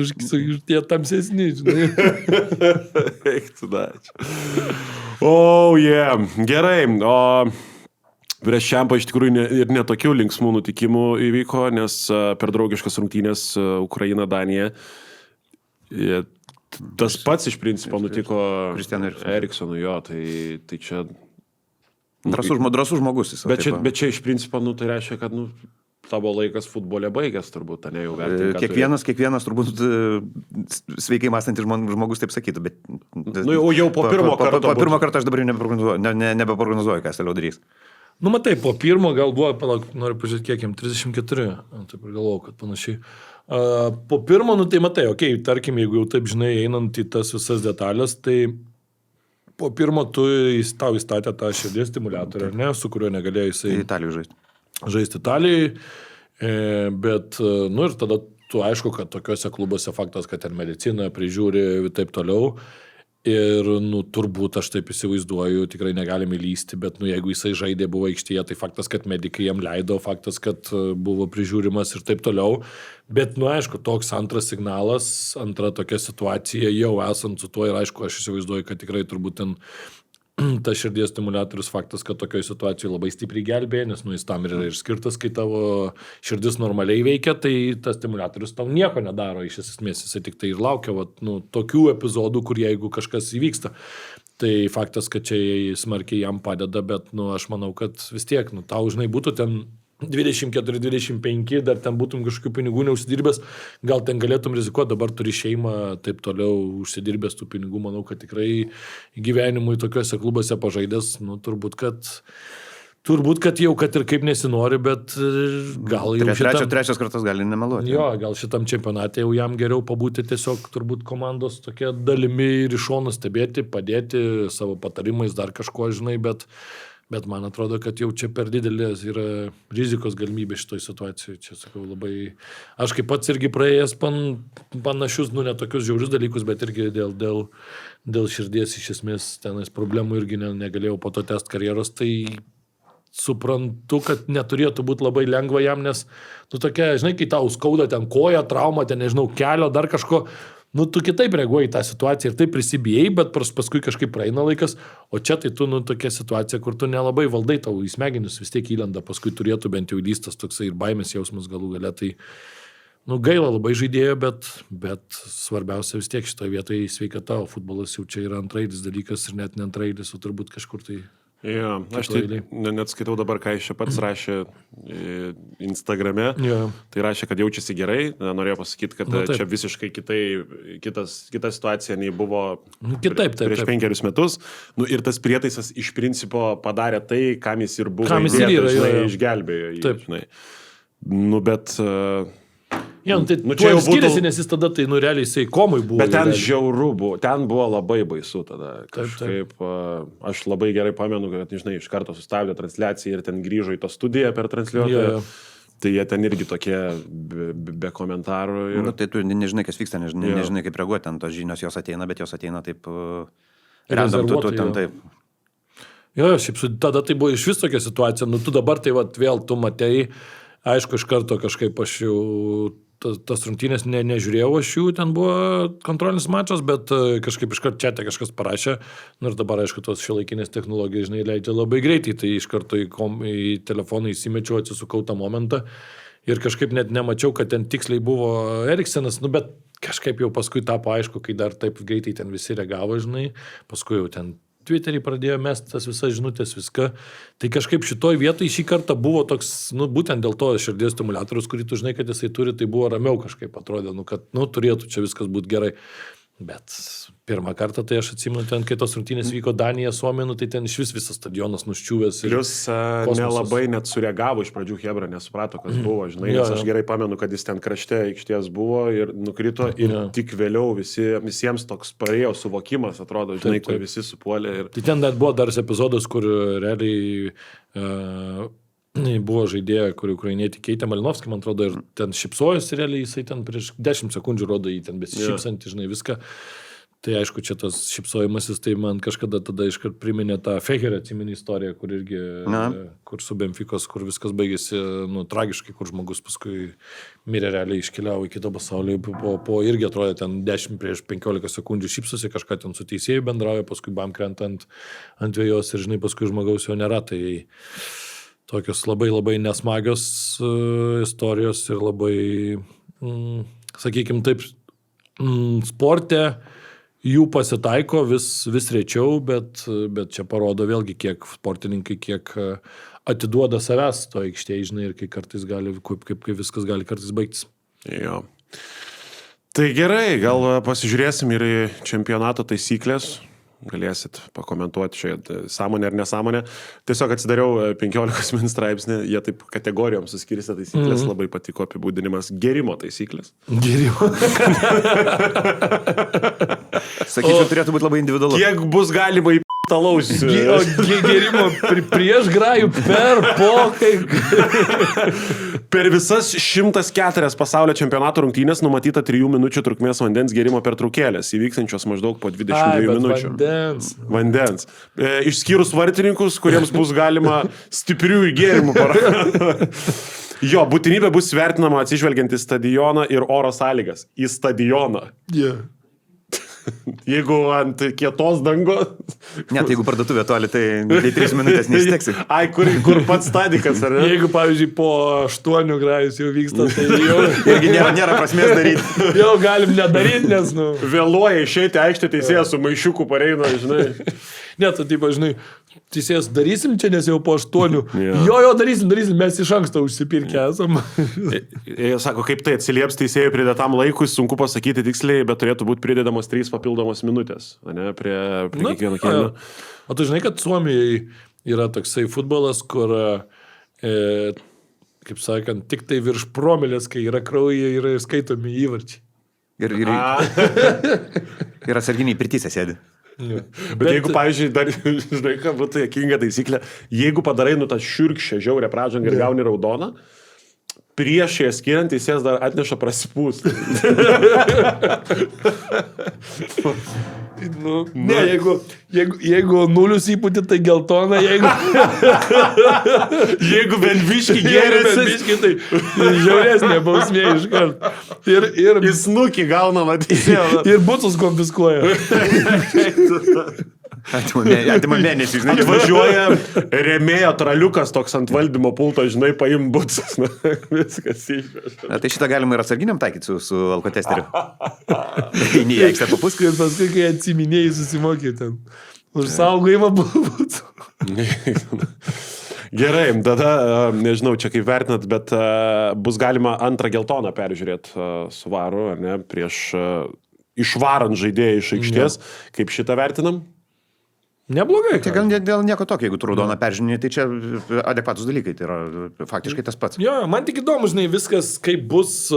už tie tamsesni, žinai. Eiktų dačiu. Gerai, o prieš Čempą iš tikrųjų ir netokių linksmų nutikimų įvyko, nes per draugiškas rungtynės Ukraina-Danija tas pats iš principo nutiko Eriksonui, jo, tai čia... Drąsus žmogus jis. Bet čia iš principo, tai reiškia, kad, tavo laikas futbole baigęs turbūt, ne jau vertinti. Kiekvienas turbūt sveikai mąstantis žmogus taip sakytų, bet... Jau po pirmo karto. Po pirmo karto aš dabar nebeprognozuoju, kas toliau darys. Matai, po pirmo gal buvo, noriu pažiūrėti, kiek jam, 34, taip ir galvojau, kad panašiai. Po pirmo, tai matai, tarkim, jeigu jau taip, žinai, einant į tas visas detalės, tai po pirmo tau įstatė tą širdies stimuliatorių, ar ne, su kuriuo negalėjo jisai... Italijų žaisti Italijai, bet, ir tada tu aišku, kad tokiuose klubuose faktas, kad ten medicina prižiūri ir taip toliau. Ir, turbūt aš taip įsivaizduoju, tikrai negalime lysti, bet, jeigu jisai žaidė, buvo aikštėje, tai faktas, kad medikai jam leido, faktas, kad buvo prižiūrimas ir taip toliau. Bet, aišku, toks antras signalas, antra tokia situacija, jau esant su tuo ir, aišku, aš įsivaizduoju, kad tikrai turbūt ten ta širdies stimuliatorius faktas, kad tokioje situacijoje labai stipriai gelbėja, nes jis tam yra ir skirtas, kai tavo širdis normaliai veikia, tai tas stimuliatorius tau nieko nedaro, iš esmės jisai tik tai ir laukia tokių epizodų, kur jeigu kažkas įvyksta. Tai faktas, kad čia smarkiai jam padeda, bet aš manau, kad vis tiek, tau žinai būtų ten 24-25, dar ten būtum kažkokių pinigų neužsidirbęs, gal ten galėtum rizikuoti, dabar turi šeimą, taip toliau užsidirbęs tų pinigų, manau, kad tikrai gyvenimui tokiuose klubuose pažaidęs, turbūt, kad jau, kad ir kaip nesinori, bet gal jau trečias kartas gali nemeluoti. Jo, gal šitam čempionate jau jam geriau pabūti tiesiog turbūt komandos tokia dalimi ir iš šono stebėti, padėti savo patarimais, dar kažko, žinai, bet man atrodo, kad jau čia per didelės yra rizikos galimybė šitoj situacijoje. Čia, sakau, labai... Aš kaip pats irgi praėjęs panašius, ne tokius žiaurius dalykus, bet irgi dėl širdies iš esmės tenais problemų irgi negalėjau po to tęsti karjeros, tai suprantu, kad neturėtų būti labai lengva jam, nes tokia, žinai, kai tau skauda ten koja, trauma, ten, nežinau, kelio, dar kažko, tu kitaip reaguoji į tą situaciją ir taip prisibijai, bet paskui kažkaip praeina laikas, o čia tai tu, tokia situacija, kur tu nelabai valdai, tau į smegenis vis tiek įlenda, paskui turėtų bent jau lystas toksai ir baimės jausmas galų gale, tai, gaila labai žaidėjo, bet svarbiausia vis tiek šitoje vietoje sveikata, o futbolas jau čia yra antrailis dalykas ir net ne antrailis, o turbūt kažkur tai... Jo, aš tai net skaitau dabar, ką jis čia pats rašė Instagrame. Tai rašė, kad jaučiasi gerai. Norėjau pasakyti, kad čia visiškai kita situacija nei buvo prieš 5 metus. Ir tas prietaisas iš principo padarė tai, kam jis ir buvo išgelbėjo jį. Žinai. Bet... Tuo ir skiriasi, nes jis tada, realiai jisai komui buvo. Bet ten žiauru buvo, ten buvo labai baisu tada. Kažkaip, aš labai gerai pamenu, kad, žinai, iš karto sustabdė transliaciją ir ten grįžo į tą studiją per transliuotoją. Tai jie ten irgi tokie be komentarų. Ir... Nu, tai tu nežinai, kas vyksta, nežinai, kaip reaguoti, ten tos žinios jos ateina, bet jos ateina taip... Randam, tu ten taip. Jo, šiaip tada tai buvo iš vis tokia situacija, nu tu dabar tai vėl tu matei, aišku, iš karto kažkaip aš jau tas rungtynės nežiūrėjau, aš jų ten buvo kontrolinis mačas, bet kažkaip iš karto čia kažkas parašė, nu ir dabar, aišku, tos šiuolaikinės technologijos, žinai, leidžia labai greitai, tai iš karto į telefoną įsimečiau, atsisukau tą momentą ir kažkaip net nemačiau, kad ten tiksliai buvo Eriksenas, nu bet kažkaip jau paskui tapo aišku, kai dar taip greitai ten visi reagavo, žinai, paskui jau ten Twitter'į pradėjo mest tas visas žinutės, viską. Tai kažkaip šitoj vietoj šį kartą buvo toks, nu, būtent dėl to širdies stimuliatorius, kurį tu žinai, kad jisai turi, tai buvo ramiau kažkaip atrodė, nu, kad, nu, turėtų čia viskas būti gerai. Bet pirmą kartą, tai aš atsimenu, ten, kai tos rungtynės vyko Danija, Suomija, nu, tai ten iš vis visas stadionas nuščiuvęs. Plius nelabai net sureagavo iš pradžių Hebra, nesuprato, kas buvo, žinai, nes aš gerai pamenu, kad jis ten krašte aikštės buvo ir nukrito ir tik vėliau visiems toks parėjo suvokimas, atrodo, žinai, kur visi supuolė. Ir... Tai ten net buvo dar epizodas, kur realiai buvo žaidėja, kurį ukrainietį keitė Malinovskį, man atrodo, ir ten šipsojosi realiai, jisai ten prieš 10 sekundžių rodo jį ten besišypsantį, žinai, viską. Tai aišku, čia tas šipsojimasis, tai man kažkada tada iškart priminė tą Fecherio atsiminį istoriją, kur irgi, kur su Benficos, kur viskas baigėsi, nu, tragiškai, kur žmogus paskui mirė realiai, iškeliavo į kitą pasaulį, po irgi atrodė ten 10 prieš 15 sekundžių šypsosi, kažką ten su teisėjai bendrauja, paskui bam krenta ant vėjos ir, žinai, paskui žmogaus jau nėra, tai tokios labai labai nesmagios istorijos ir labai, sakykime taip, sporte jų pasitaiko vis rečiau, bet čia parodo vėlgi, kiek sportininkai, kiek atiduoda savęs to aikštėje, žinai, ir kai kartais gali, kaip viskas gali kartais baigtis. Jo. Tai gerai, gal pasižiūrėsim ir į čempionato taisyklės. Galėsit pakomentuoti čia sąmonę ar nesąmonę. Tiesiog atsidariau 15 min straipsnį, jie taip kategorijom suskirstė taisyklės, labai patiko apibūdinimas gerimo taisyklės. Gerimo. Sakyčiau, turėtų būti labai individualu. Kiek bus galima į talaus? Gerimo prieš grajų Per visas 104 pasaulio čempionato rungtynės numatyta 3 minučių trukmės vandens gerimo pertraukėlės, įvyksančios maždaug po 22 minučių. Vandens. Išskyrus vartininkus, kuriems bus galima stiprių gėrimų paragauti. Jo, būtinybė bus vertinama atsižvelgiant į stadioną ir oro sąlygas. Į stadioną. Yeah. Jeigu ant kietos dangos. Ne, tai jeigu parduotuvė toli, tai 3 minutės neįsteksi. Ai, kur pats stadikas, ar ne? Jeigu, pavyzdžiui, po 8 grajus jau vyksta, tai jau... Irgi nėra prasmės daryti. Jau galim nedaryti, nes, nu... Vėluoja išeiti aikštę teisėjas su maišiuku pareina, žinai. Ne, tai taip, žinai, teisėjas darysim čia, nes jau po 8. Jo, darysim, mes iš anksto užsipirkę esam. Jie sako, kaip tai atsilieps teisėjai pridėtam laikui, sunku pasakyti tiksliai, bet turėtų būti pridedamos 3 papildomos minutės, ne, prie kiekvieno kėlinio. O tu žinai, kad Suomijai yra toksai futbolas, kur, kaip sakant, tik tai virš promilės, kai yra kraujyje, yra skaitomi įvarčiai. Ir atsarginiai pirtyse sėdi. Ja. Bet jeigu, pavyzdžiui, dar, žinai, ką būtų jokinga taisyklė, jeigu padarai tą šiurkščią žiaurę pražangą ir gauni raudoną, prieš ją skiriant teisėjas dar atneša prasipūstą. Ne, jeigu nulius įpūti, tai geltona, jeigu bent biškį gėrėsi, tai žiauresnė bausmė iš karto. Ir į snukį gauna matysėjo. Ir bucus konfiskuoja. Atima mėnesį, žinai. Atvažiuoja rėmėjo traliukas toks ant valdymo pulto, žinai, paim bucus. Viskas išveža. Tai šitą galima ir atsarginiam taikyti su alkotesteriu. Eini į aikštę papuskai. Ir paskui, kai atsiminėjai, susimokė ten. Už saugojimą bucų. Gerai, tada, nežinau, čia kaip vertinat, bet bus galima antrą geltoną peržiūrėti su varu, ar ne, prieš išvarant žaidėją iš aikštės. Kaip šitą vertinam? Neblogai. Tai gal dėl nieko tokio, jeigu tu raudoną peržiūrinė, tai čia adekvatus dalykai, tai yra faktiškai tas pats. Jo, man tik įdomu, žinai, viskas kaip bus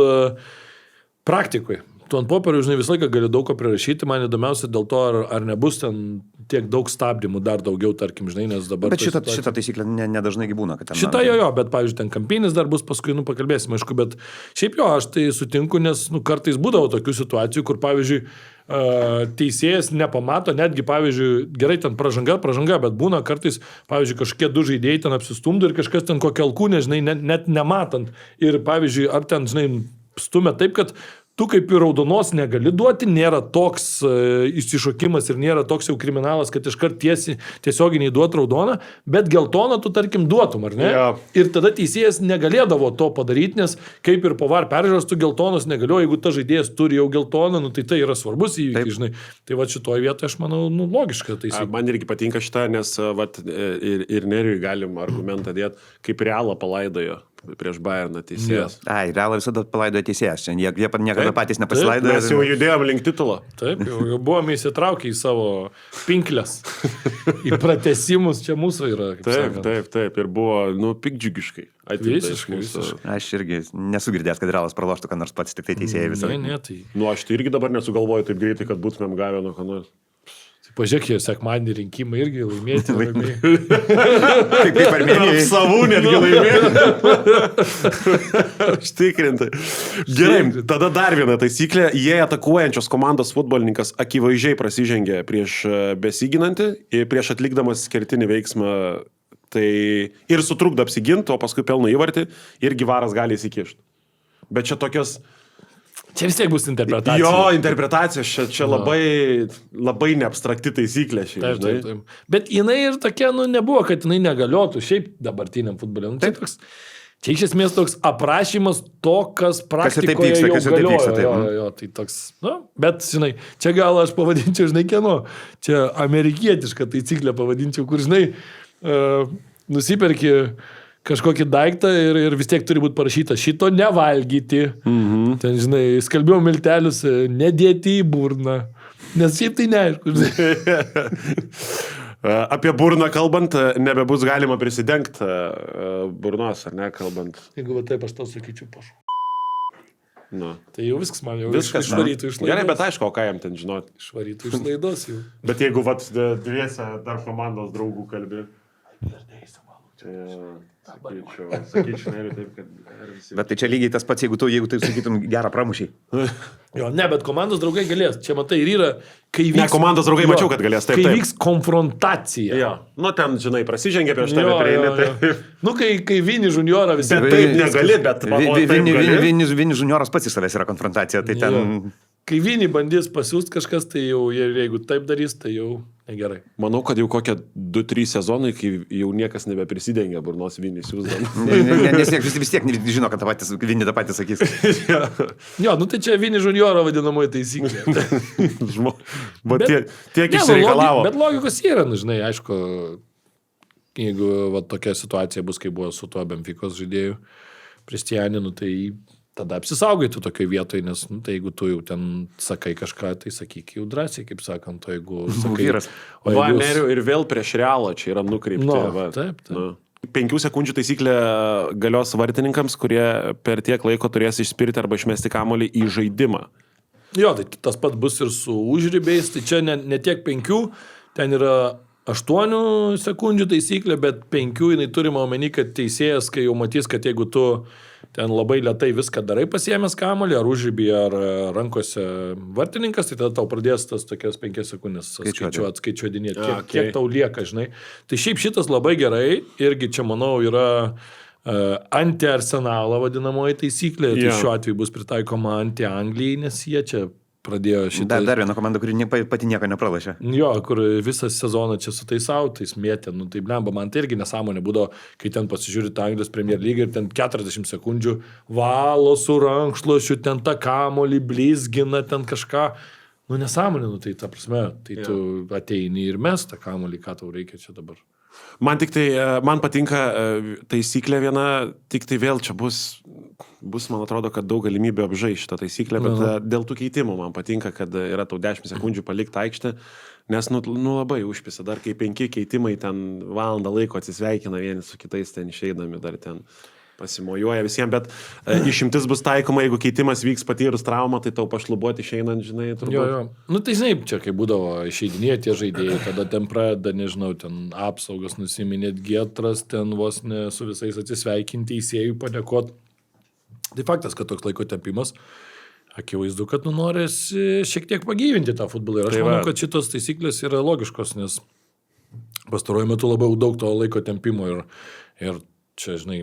praktikoje. Tu ant popierių, žinai, visą laiką gali daug ko prirašyti, man įdomiausia dėl to, ar nebus ten tiek daug stabdymų, dar daugiau, tarkim, žinai, nes dabar... Bet šitą taisyklę nedažnai būna, kad ten... Šitą jo, bet, pavyzdžiui, ten kampinis dar bus, paskui, pakalbėsim, aišku, bet šiaip jo, aš tai sutinku, nes, kartais būdavo tokių situacijų, kur, pavyzdžiui, teisėjas nepamato, netgi, pavyzdžiui, gerai ten pražanga, bet būna kartais, pavyzdžiui, kažkokie du žaidėjai ten apsistumdo ir kažkas ten kokią alkūnę, žinai, net nematant. Ir, pavyzdžiui, ar ten, žinai, stumia taip, kad tu kaip ir raudonos negali duoti, nėra toks išsišokimas ir nėra toks jau kriminalas, kad iškart tiesioginiai duot raudoną, bet geltoną tu, tarkim, duotum, ar ne? Ja. Ir tada teisėjas negalėdavo to padaryti, nes kaip ir po VAR peržiūros tu geltonos negalėjo, jeigu ta žaidėjas turi jau geltoną, tai yra svarbus įvykis, žinai. Tai va šitoje vietoje aš manau, logiška taisyklė. Man irgi patinka šitą, nes ir Neriui galim argumentą dėti, kaip Realą palaidojo prieš Bayerną teisėjas. Ai, Realą visada palaidojo teisėjas. Jie niekada patys nepasilaidojo. Mes jau judėjom link titulo. Taip, jau buvome įsitraukę į savo pinklės. Į pratesimus čia mūsų yra. Taip. Ir buvo, pikdžiugiškai. Visiškai. Aš irgi nesu girdėjęs, kad Realas praloštų, kad nors pats tik tai teisėjai visą. Ne, tai. Aš tai irgi dabar nesugalvoju taip greitai, kad būtumėm gavę nuo kanos. Pažiūrėk, sekmadienį rinkimai irgi laimėti. Kaip Armėnijai. Savų netgi laimėti. Užtikrinti. Gerai, tada dar viena taisyklė. Jei atakuojančios komandos futbolininkas akivaizdžiai prasižengė prieš besiginantį, prieš atlikdamas kertinį veiksmą, tai ir sutrukdo apsiginti, o paskui pelno įvartį, irgi varas gali įsikišti. Bet čia tokios... Čia vis tiek bus interpretacija. Jo, interpretacijos čia labai neabstrakti taisyklė. Taip. Bet jinai ir tokia, nebuvo, kad jinai negaliotų šiaip dabartiniam futbolui. Čia iš esmės toks aprašymas to, kas praktikoje jau galiojo. Jo, tai toks, bet, žinai, čia gal aš pavadinčiau, žinai, kieno. Čia amerikietišką taisyklę pavadinčiau, kur, žinai, nusiperki kažkokį daiktą ir vis tiek turi būti parašyta šito nevalgyti. Ten, žinai, skalbimo miltelius nedėti į burną. Nes šiaip tai neaišku. Apie burną kalbant, nebebus galima prisidengti burnos, ar ne, kalbant. Jeigu va taip aš tau sakyčiau, pašau. Tai jau viskas man jau išvarytų iš laidos. Gerai, bet aišku, o ką jam ten žinoti? Išvarytų iš laidos jau. Bet jeigu dviese dar komandos draugų kalbė. Sakyčiau, neriu taip, kad... Bet tai čia lygiai tas pats, jeigu tu sakytum gerą pramušį. Jo, ne, bet komandos draugai galės. Čia matai ir yra, kai vyks... Ne, komandos draugai mačiau, kad galės, taip. Kai vyks konfrontacija. Jo, ten, žinai, prasižengė prieš tave prieimė. Kai Vini juniorą visi... Bet taip negali, bet... Vini junioras pats iš savęs yra konfrontacija, tai ten... Kai Vini bandys pasiūsti kažkas, tai jau, jeigu taip darys, tai jau negerai. Manau, kad jau kokie 2-3 sezonai, kai jau niekas nebeprisidengia burnos Vinį siūsdami. Nes vis tiek žino, kad Vinį tą patį sakys. Jo, tai čia Vini junioro vadinamoji taisyklė. Tiek išsireikalavo. Bet logikos yra, žinai, aišku, jeigu tokia situacija bus, kaip buvo su tuo Benficos žaidėju Kristijaninu, tai tada apsisaugaitų tokioje vietoje, nes tai jeigu tu jau ten sakai kažką, tai sakyk jau drąsiai, kaip sakant, o jeigu sakai... Neriu ir vėl prieš Realą čia yra nukreipti. Taip. 5 sekundžių taisyklė galios vartininkams, kurie per tiek laiko turės išspirti arba išmesti kamuolį į žaidimą. Jo, tai tas pat bus ir su užribiais, tai čia ne tiek 5, ten yra 8 sekundžių taisyklė, bet 5 jinai turima omeny, kad teisėjas, kai jau matys, kad jeigu tu ten labai lėtai viską darai pasiėmęs kamuolį, ar užribį, ar rankose vartininkas, tai tada tau pradės tas tokias 5 sekundės skaičiuodinėti, kiek tau lieka, žinai. Tai šiaip šitas labai gerai, irgi čia, manau, yra anti-arsenalo vadinamoji taisyklė, tai šiuo atveju bus pritaikoma anti-Anglijai, nes jie čia pradėjo šitą... Dar viena komanda, kuri pati nieko nepralašė. Jo, kur visą sezoną čia su tais autais mėtė, tai blemba, man tai irgi nesąmonė būdavo, kai ten pasižiūri tą Anglijos Premier League ir ten 40 sekundžių valo su rankšluošiu, ten tą kamuolį blizgina, ten kažką. Nesąmonė, tai ta prasme, tai tu ateini ir mes tą kamuolį, ką tau reikia čia dabar. Man patinka taisyklė viena, tik tai vėl čia bus, man atrodo, kad daug galimybių apžaisti šitą taisyklę, bet dėl tų keitimų man patinka, kad yra tau 10 sekundžių palikti aikštę, nes labai užpisa, dar kai 5 keitimai ten valandą laiko atsisveikina vieni su kitais ten išeidami dar ten. pasimojuoja visiems, bet išimtis bus taikoma, jeigu keitimas vyks patyrus traumą, tai tau pašlubuoti išeinant, žinai, turbūt. Jo. Nu tai žinai, čia kai būdavo išeidinėję tie žaidėjai, tada ten pradeda, nežinau, ten apsaugas nusiminėt Gietras, ten vos ne su visais atsisveikinti teisėjų, padėkot. Tai faktas, kad toks laiko tempimas. Akivaizdu, kad norisi šiek tiek pagyvinti tą futbolą. Ir aš manau, kad šitos taisyklės yra logiškos, nes pastaruoju metu labai daug to laiko tempimo ir čia, žinai,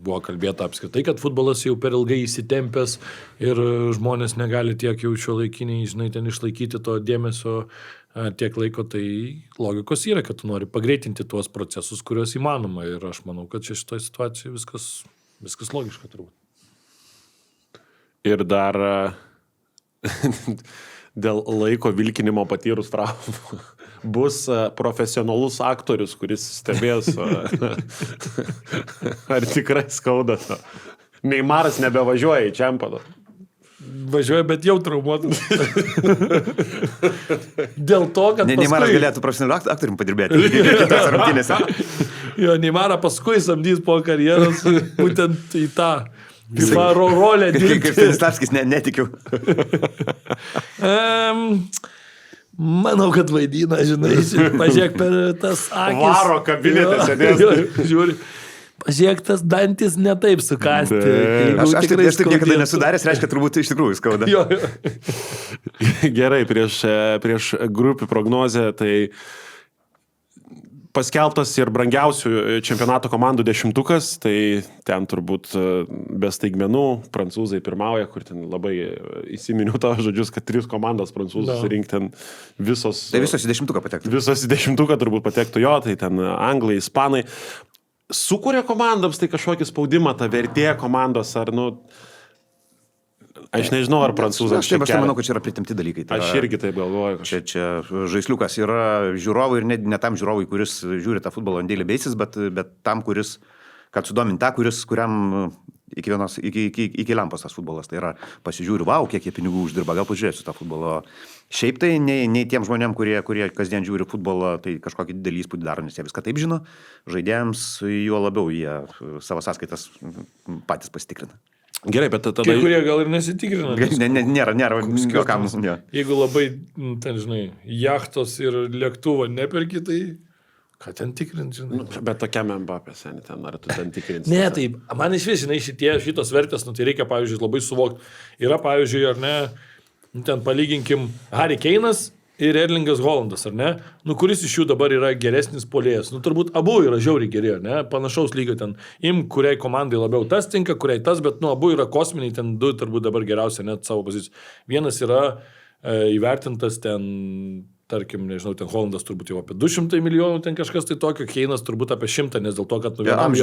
buvo kalbėta apskritai, kad futbolas jau per ilgai įsitempęs ir žmonės negali tiek jau šio laikiniai, žinai, ten išlaikyti to dėmesio tiek laiko, tai logikos yra, kad tu nori pagreitinti tuos procesus, kuriuos įmanoma. Ir aš manau, kad čia šitoje situacijoje viskas logiška turbūt. Ir dar dėl laiko vilkinimo patyrus traumų bus profesionalus aktorius, kuris stebės, ar tikrai skauda. Neimaras nebevažiuoja į čempionatą. Važiuoja, bet jau traumuotas. Dėl to, kad Neimaras galėtų profesionaliu aktorium padirbėti kitose rungtynėse. Jo, Neimarą paskui samdys po karjeros būtent į tą rolę dirbti. Kaip Stanislavskis, netikiu. Manau, kad vaidina, žinai, pažiūrėk per tas akis. Varo kabinete sėdės. Žiūri. Pažiūrėk, tas dantis ne taip sukasti. Aš taip niekada nesudaręs, reiškia, turbūt iš tikrųjų skauda. Jo. Gerai, prieš grupių prognozę, tai paskelbtas ir brangiausių čempionato komandų 10-ukas, tai ten turbūt be staigmenų prancūzai pirmauja, kur ten labai įsiminiau tavo žodžius, kad 3 komandos prancūzus rinkti ten visos. Tai visos į 10-uką patektų. Visos į 10-uką turbūt patektų jo, tai ten anglai, ispanai. Sukuria komandoms tai kažkokį spaudimą, ta vertė komandos, ar aš nežinau, ar prancūzai. Aš manau, kad čia yra pritimti dalykai. Aš irgi taip galvoju. Čia žaisliukas yra žiūrovai ir ne tam žiūrovai, kuris žiūri tą futbolą on daily basis, bet tam, kuris, kad sudomint tą, kuriam iki lempos tas futbolas. Tai yra pasižiūri, vau, kiek jie pinigų uždirba, gal pažiūrėsiu tą futbolą. Šiaip tai nei tiem žmonėm, kurie kasdien žiūri futbolą, tai kažkokį didelį įspūdį daro, nes jie viską taip žino. Žaidėjams juo labiau jie savo sąskaitas patys pasitikrina. Gerai, bet tada... Kai kurie gal ir nesitikrina. Nėra skirtumas. Jeigu labai, ten, žinai, jachtos ir lėktuvo neperki, tai ką ten tikrinti, žinai. Bet tokiam Mbappé seni ten, ar tu ten tikrinti? Ne, tai man iš vis, žinai, šitos vertės, tai reikia, pavyzdžiui, labai suvokti. Yra, pavyzdžiui, ar ne, ten palyginkim Harry Kane'as ir Erlingas Haalandas, ar ne? Kuris iš jų dabar yra geresnis puolėjas? Turbūt abu yra žiauriai geri, ar ne? Panašaus lygio ten. Kuriai komandai labiau tas tinka, kuriai tas, bet abu yra kosminiai, ten 2 turbūt dabar geriausia net savo pozicijų. Vienas yra įvertintas ten, tarkim, nežinau, ten Haalandas turbūt jau apie 200 milijonų, ten kažkas tai tokio, Kane'as turbūt apie 100, nes dėl to, kad vienam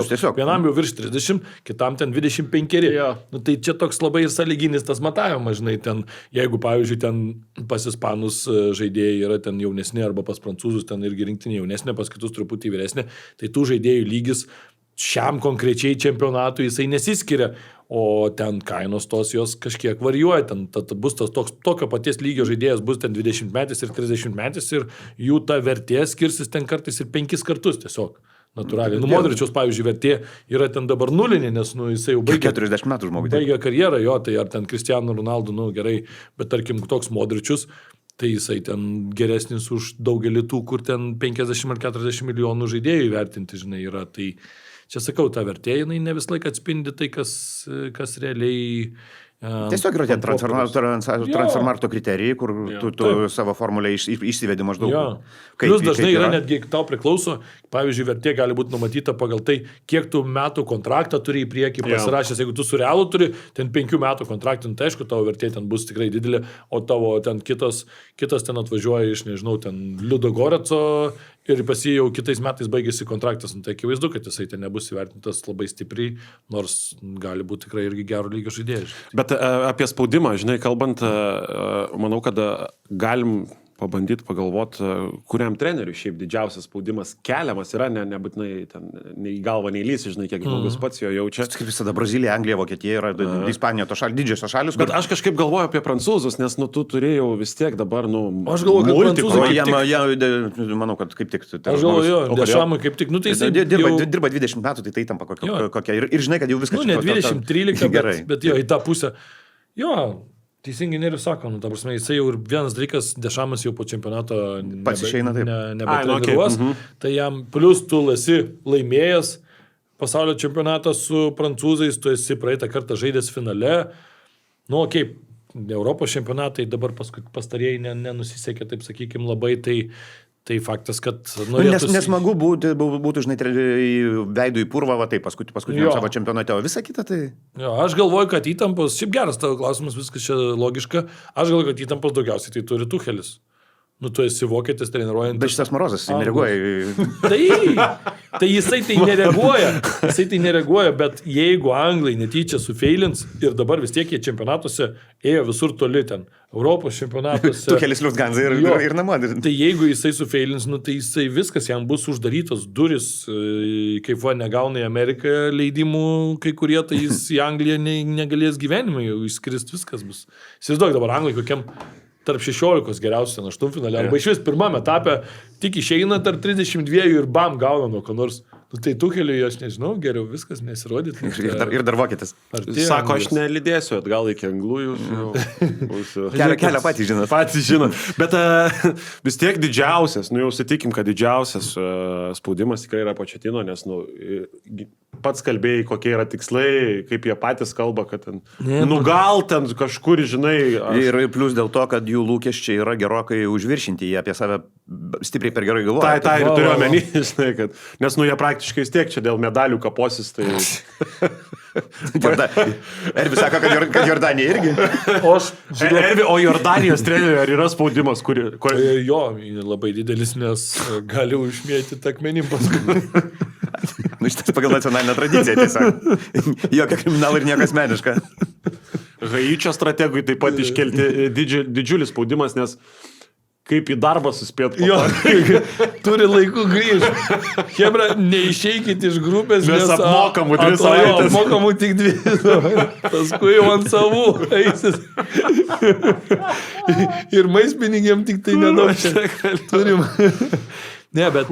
jau virš 30, kitam ten 25. Ja. Tai čia toks labai sąlyginis tas matavimas, žinai, ten, jeigu, pavyzdžiui, ten pas ispanus žaidėjai yra ten jaunesni arba pas prancūzus ten irgi rinktinė jaunesnė, pas kitus truputį vyresnė, tai tų žaidėjų lygis šiam konkrečiai čempionatui jisai nesiskiria, o ten kainos tos jos kažkiek varijuoja, ten bus tas tokio paties lygio žaidėjas bus ten 20 metais ir 30 metais ir jų ta vertė skirsis ten kartais ir 5 kartus tiesiog. Natūraliai. Modričiaus, pavyzdžiui, vertė yra ten dabar nulinė, nes jisai jau baigė 40 metų žmogui. Baigė karjerą, jo, tai ar ten Cristiano Ronaldo, gerai, bet tarkim toks Modričius, tai jisai ten geresnis už daugelį tų, kur ten 50 ar 40 milijonų žaidėjų įvertinti, žinai, yra. Tai čia sakau, ta vertė, jinai ne vis laik atspindi tai, kas realiai... Tiesiog yra tie transfermarkto kriterijai, kur tu savo formulę išsivedi maždaug. Plius dažnai yra netgi tau priklauso, pavyzdžiui, vertė gali būti numatyta pagal tai, kiek tu metų kontraktą turi į priekį pasirašęs. Jeigu tu su Realu turi ten 5 metų kontraktą, tai aišku, tavo vertė ten bus tikrai didelė, o tavo ten kitas ten atvažiuoja iš, nežinau, ten Liudo Goreco ir pas jį jau kitais metais baigėsi kontraktas. Tai akivaizdu, kad jisai ten nebus įvertintas labai stipriai, nors gali būti tikrai irgi gero lygio žaidėjas. Bet apie spaudimą, žinai, kalbant, manau, kad galim pabandyti pagalvoti, kuriam treneriui šiaip didžiausias spaudimas keliamas yra, nebūtinai ten nei į galvą neįlysi, žinai, kiek žmogus pats jo jaučia. Kaip visada Brazilija, Anglija, Vokietija yra Ispanija, didžiosios šalis. Bet aš kažkaip galvoju apie prancūzus, nes, tu turėjau vis tiek dabar, Aš galvoju, kad prancūzai, manau, kad kaip tik. Aš galvoju, Dešamui kaip tik, tai jisai dirba 20 metų, tai tampa kokia. Ir žinai, kad jau viskas. Ne 20-13, bet jo, į tą pusę. Jo, teisingai Nerius sako, ta prasme, jisai jau ir vienas dalykas, Dešamas jau po čempionato nebetreniruos, tai jam plus tu esi laimėjęs pasaulio čempionatą su prancūzais, tu esi praeitą kartą žaidęs finale, kaip Europos čempionatai dabar pastarėjai nenusisekė, taip sakykim, labai, tai faktas, kad norėtųsi... Nesmagu būtų, žinai, veidų į purvą, taip, paskutiniam savo čempionate, o visa kita tai... Jo, aš galvoju, kad įtampos, šiaip geras tavo klausimas, viskas čia logiška, aš galvoju, kad įtampos daugiausiai tai turi Tuchelis. Tu esi vokietis treniruojant. Bet šitas Morozas, jis nereaguoja. Tai jisai tai nereaguoja, bet jeigu Anglai netyčia sufeilins ir dabar vis tiek jie čempionatuose ėjo visur toli ten, Europos čempionatuose. Tuchelis Lufthansa ir namo. Tai jeigu jisai sufeilins, tai jisai viskas, jam bus uždarytos duris, kaip negauna į Ameriką leidimų, kai kurie, tai jis į Angliją negalės gyvenimą, jau išskrist viskas bus. Įsivaizduok dabar Anglai kokiam tarp 16 geriausių aštuntfinalio. Arba iš vis pirmame etape tik išeina tarp 32 ir bam gauna nuo ko nors. Tai Tucheliui, aš nežinau, geriau viskas nesirodyti. Ir dar vokietis. Sako, aš nelydėsiu atgal iki anglųjų. Kelią patys žinot. Patys žinot. Bet vis tiek didžiausias, jau sutikim, kad didžiausias spaudimas tikrai yra Početino, nes pats kalbėjai, kokie yra tikslai, kaip jie patys kalba, kad ten, gal ten kažkur, žinai. Ir plus dėl to, kad jų lūkesčiai yra gerokai užviršinti, jie apie save stipriai per gerai galvoja. Tai ir turiu omeny, žinai, kad, nes jie praktiškai vis tiek čia dėl medalių kaposis, tai... Ervi sako, kad Jordanija irgi. O Jordanijos treneriui ar yra spaudimas, Jo, labai didelis, nes gali užmėti akmenim paskui. Šitas pagal nacionalinę tradiciją tiesiog. Jokio kriminalo ir nieko asmeniška. Haičio strategui taip pat iškelti didžiulis spaudimas, nes kaip į darbą suspėt. Jo, turi laiku grįžti. Hebra, neišeikit iš grupės, nes apmokamų 2 savaitės. Apmokamų tik 2. Paskui jau ant savų eisis. Ir maispinigėm tik tai nedaug čia. Turim. Ne, bet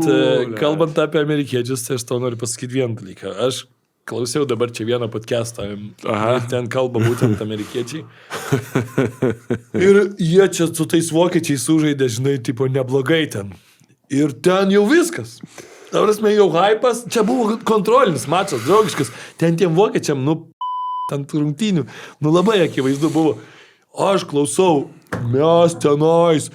kalbant apie amerikiečius, tai aš tau noriu pasakyti vieną dalyką. Aš klausiau dabar čia vieną podcastą, ten kalba būtent amerikiečiai. Ir jie čia su tais vokiečiais sužaidė, žinai, tipo neblogai ten. Ir ten jau viskas. Ta prasme, jau hypas, čia buvo kontrolinis mačas, draugiškas. Ten tiem vokiečiam, ten rungtynių, labai akivaizdu buvo. Aš klausau, mes tenais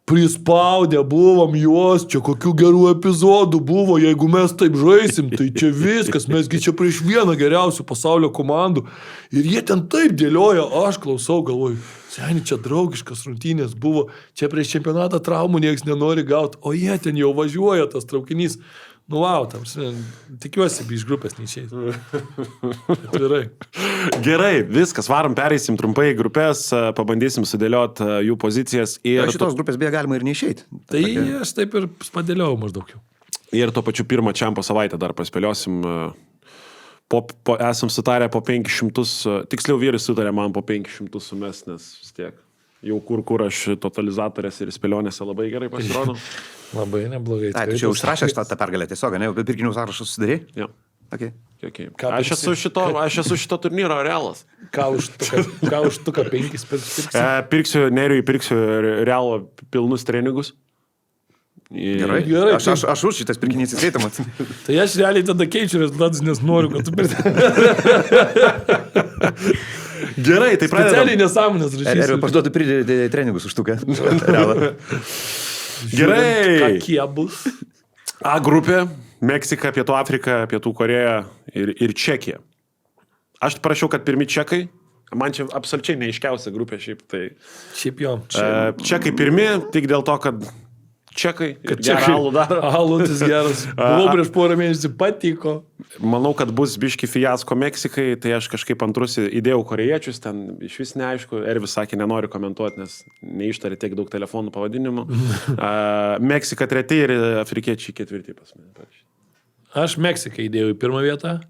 prispaudę buvom juos, čia kokių gerų epizodų buvo, jeigu mes taip žaisim, tai čia viskas, mesgi čia prieš vieną geriausių pasaulio komandų. Ir jie ten taip dėlioja, aš klausau, galvoju, seni, čia draugiškas rungtynės buvo, čia prieš čempionatą traumų nieks nenori gauti, o jie ten jau važiuoja tas traukinys. Tikiuosi, iš grupės neišeis. Atvirai. Gerai, viskas, varom, pereisim trumpai į grupės, pabandysim sudėlioti jų pozicijas. Ir šitos grupės beje galima ir neišeiti. Tai aš taip ir padėliau maždaug jau. Ir to pačiu pirmą čempio savaitę dar paspėliosim. Esam sutarę po 500, tiksliau vyrai sutarė man po 500 sumest, nes vis tiek. Jau kur aš totalizatorės ir spėlionėse labai gerai pasirodau. Labai neblogai. Tu čia užrašęs tą pergalę tiesiog, ne? Pirkinių sąrašus susidarė? Jo. Okay. Aš esu šito turnyro realas. Ką už tuką 5 pirksi? Neriui pirksiu realo pilnus treningus. Gerai. Aš už šitas pirkinys įskaitamas. Tai aš realiai tada keičiu rezultatus, nes noriu, kad tu Gerai, tai pradedam. Specialiai nesąmonės rašysiu. Ir pažduodu pridėti treningus už tuką. Gerai. Kokie bus? A grupė. Meksika, Pietų Afrika, Pietų Koreja ir Čekija. Aš prašiau, kad pirmi čekai. Man čia absoliučiai neiškiausia grupė šiaip. Tai... Šiaip jo. Čekai pirmi, tik dėl to, kad Čekai. Kad gerą alų daro. Alutis geras. Buvau prieš porą mėnesių, patiko. Manau, kad bus biški fiasko Meksikai, tai aš kažkaip antrus įdėjau korėjiečius, ten iš vis neaišku. Ervis sakė, nenori komentuoti, nes neištarė tiek daug telefonų pavadinimų. Meksika 3 ir afrikiečiai 4 pas mane. Aš Meksiką įdėjau į pirmą vietą.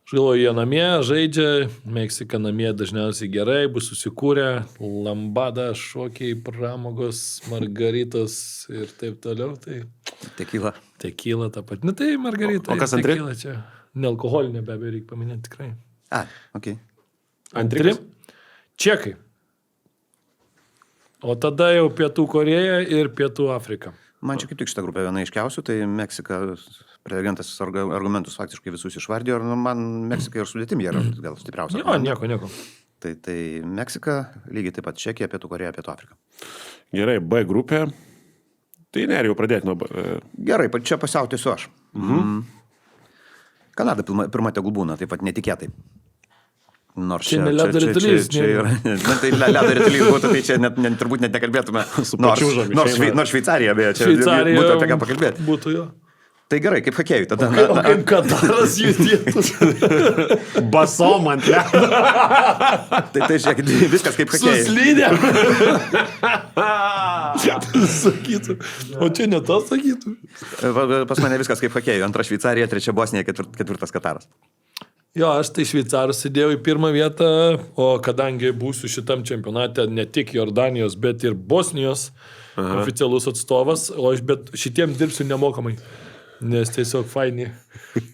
Aš galvoju, jie namie žaidžia, Meksika namie dažniausiai gerai, bus susikūrę, lambada, šokiai, pramogos, margaritos ir taip toliau. Tai... Tekila. Tekila ta pat. Nu tai margarita. O kas antri? Tekila čia. Nealkoholinė be abejo, reikia paminėti tikrai. Okay. Antri? Čekai. O tada jau Pietų Koreja ir Pietų Afrika. Man čia kaip tik šitą grupę viena iškiausių, tai Meksika, prelegentas argumentus faktiškai visus išvardėjo, ir man Meksika ir sudėtim yra gal stipriausia. Jo, nieko. Tai Meksika, lygiai taip pat Čekija, Pietų Koreja, Pietų Afrika. Gerai, B grupė. Tai nerijau pradėti nuo B. Gerai, čia pasiautėsiu aš. Kanada pirma tegul būna, taip pat netikėtai. Nors čia ledo ritulys. Tai ledo ritulys būtų, tai čia turbūt net nekalbėtume. Nors Šveicarija, beje, čia būtų apie ką pakalbėti. Būtų jo. Tai gerai, kaip hokėjui tada. O kaip Kataras judėtų. Basom ant ledo. Tai žiūrėk, viskas kaip hokėjui. Suslydė. Sakytų. O čia ne tas sakytų. Pas mane viskas kaip hokėjui. Antra Šveicarija, trečia Bosnija, ketvirtas Kataras. Jo, aš tai Šveicarus įdėjau į pirmą vietą, o kadangi būsiu šitam čempionate ne tik Jordanijos, bet ir Bosnijos oficialus atstovas, bet šitiem dirbsiu nemokamai, nes tiesiog faini.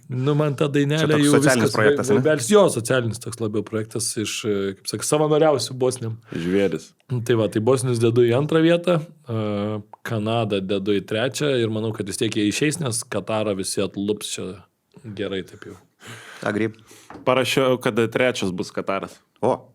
Nu, man ta dainelė jau socialinis viskas. Projektas, ne? Jo, socialinis toks labiau projektas iš, kaip sakai, savanoriausių Bosniam. Žvėris. Tai va, tai Bosnius dedu į antrą vietą, Kanadą dedu į trečią ir manau, kad vis tiek jie išeis, nes Katarą visi atlups čia gerai taip jau. Agri. Parašiau, kad trečias bus Kataras. O,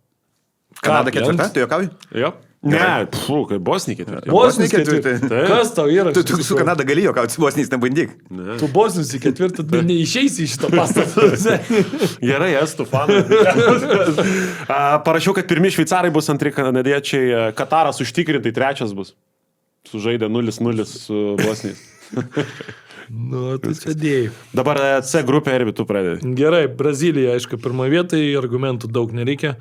Kanada ketvirta, tu juokauji? Jo. Ne, kaip Bosnija ketvirta. Bosnija ketvirta. Kas tau yra? Tu su Kanada gali juokauti, su Bosnijais nebandyk. Tu Bosnijus į ketvirtą, tu neišeisi į šitą pastatą. Gerai, estų fanai. Parašiau, kad pirmi šveicarai bus, antri kanadiečiai. Kataras užtikrintai trečias bus. Sužaidė 0-0 su Bosnijais. Nu, tu čia dėjai. Dabar C grupė ir tu pradedi. Gerai, Brazilija, aišku, pirmo vietai, argumentų daug nereikia.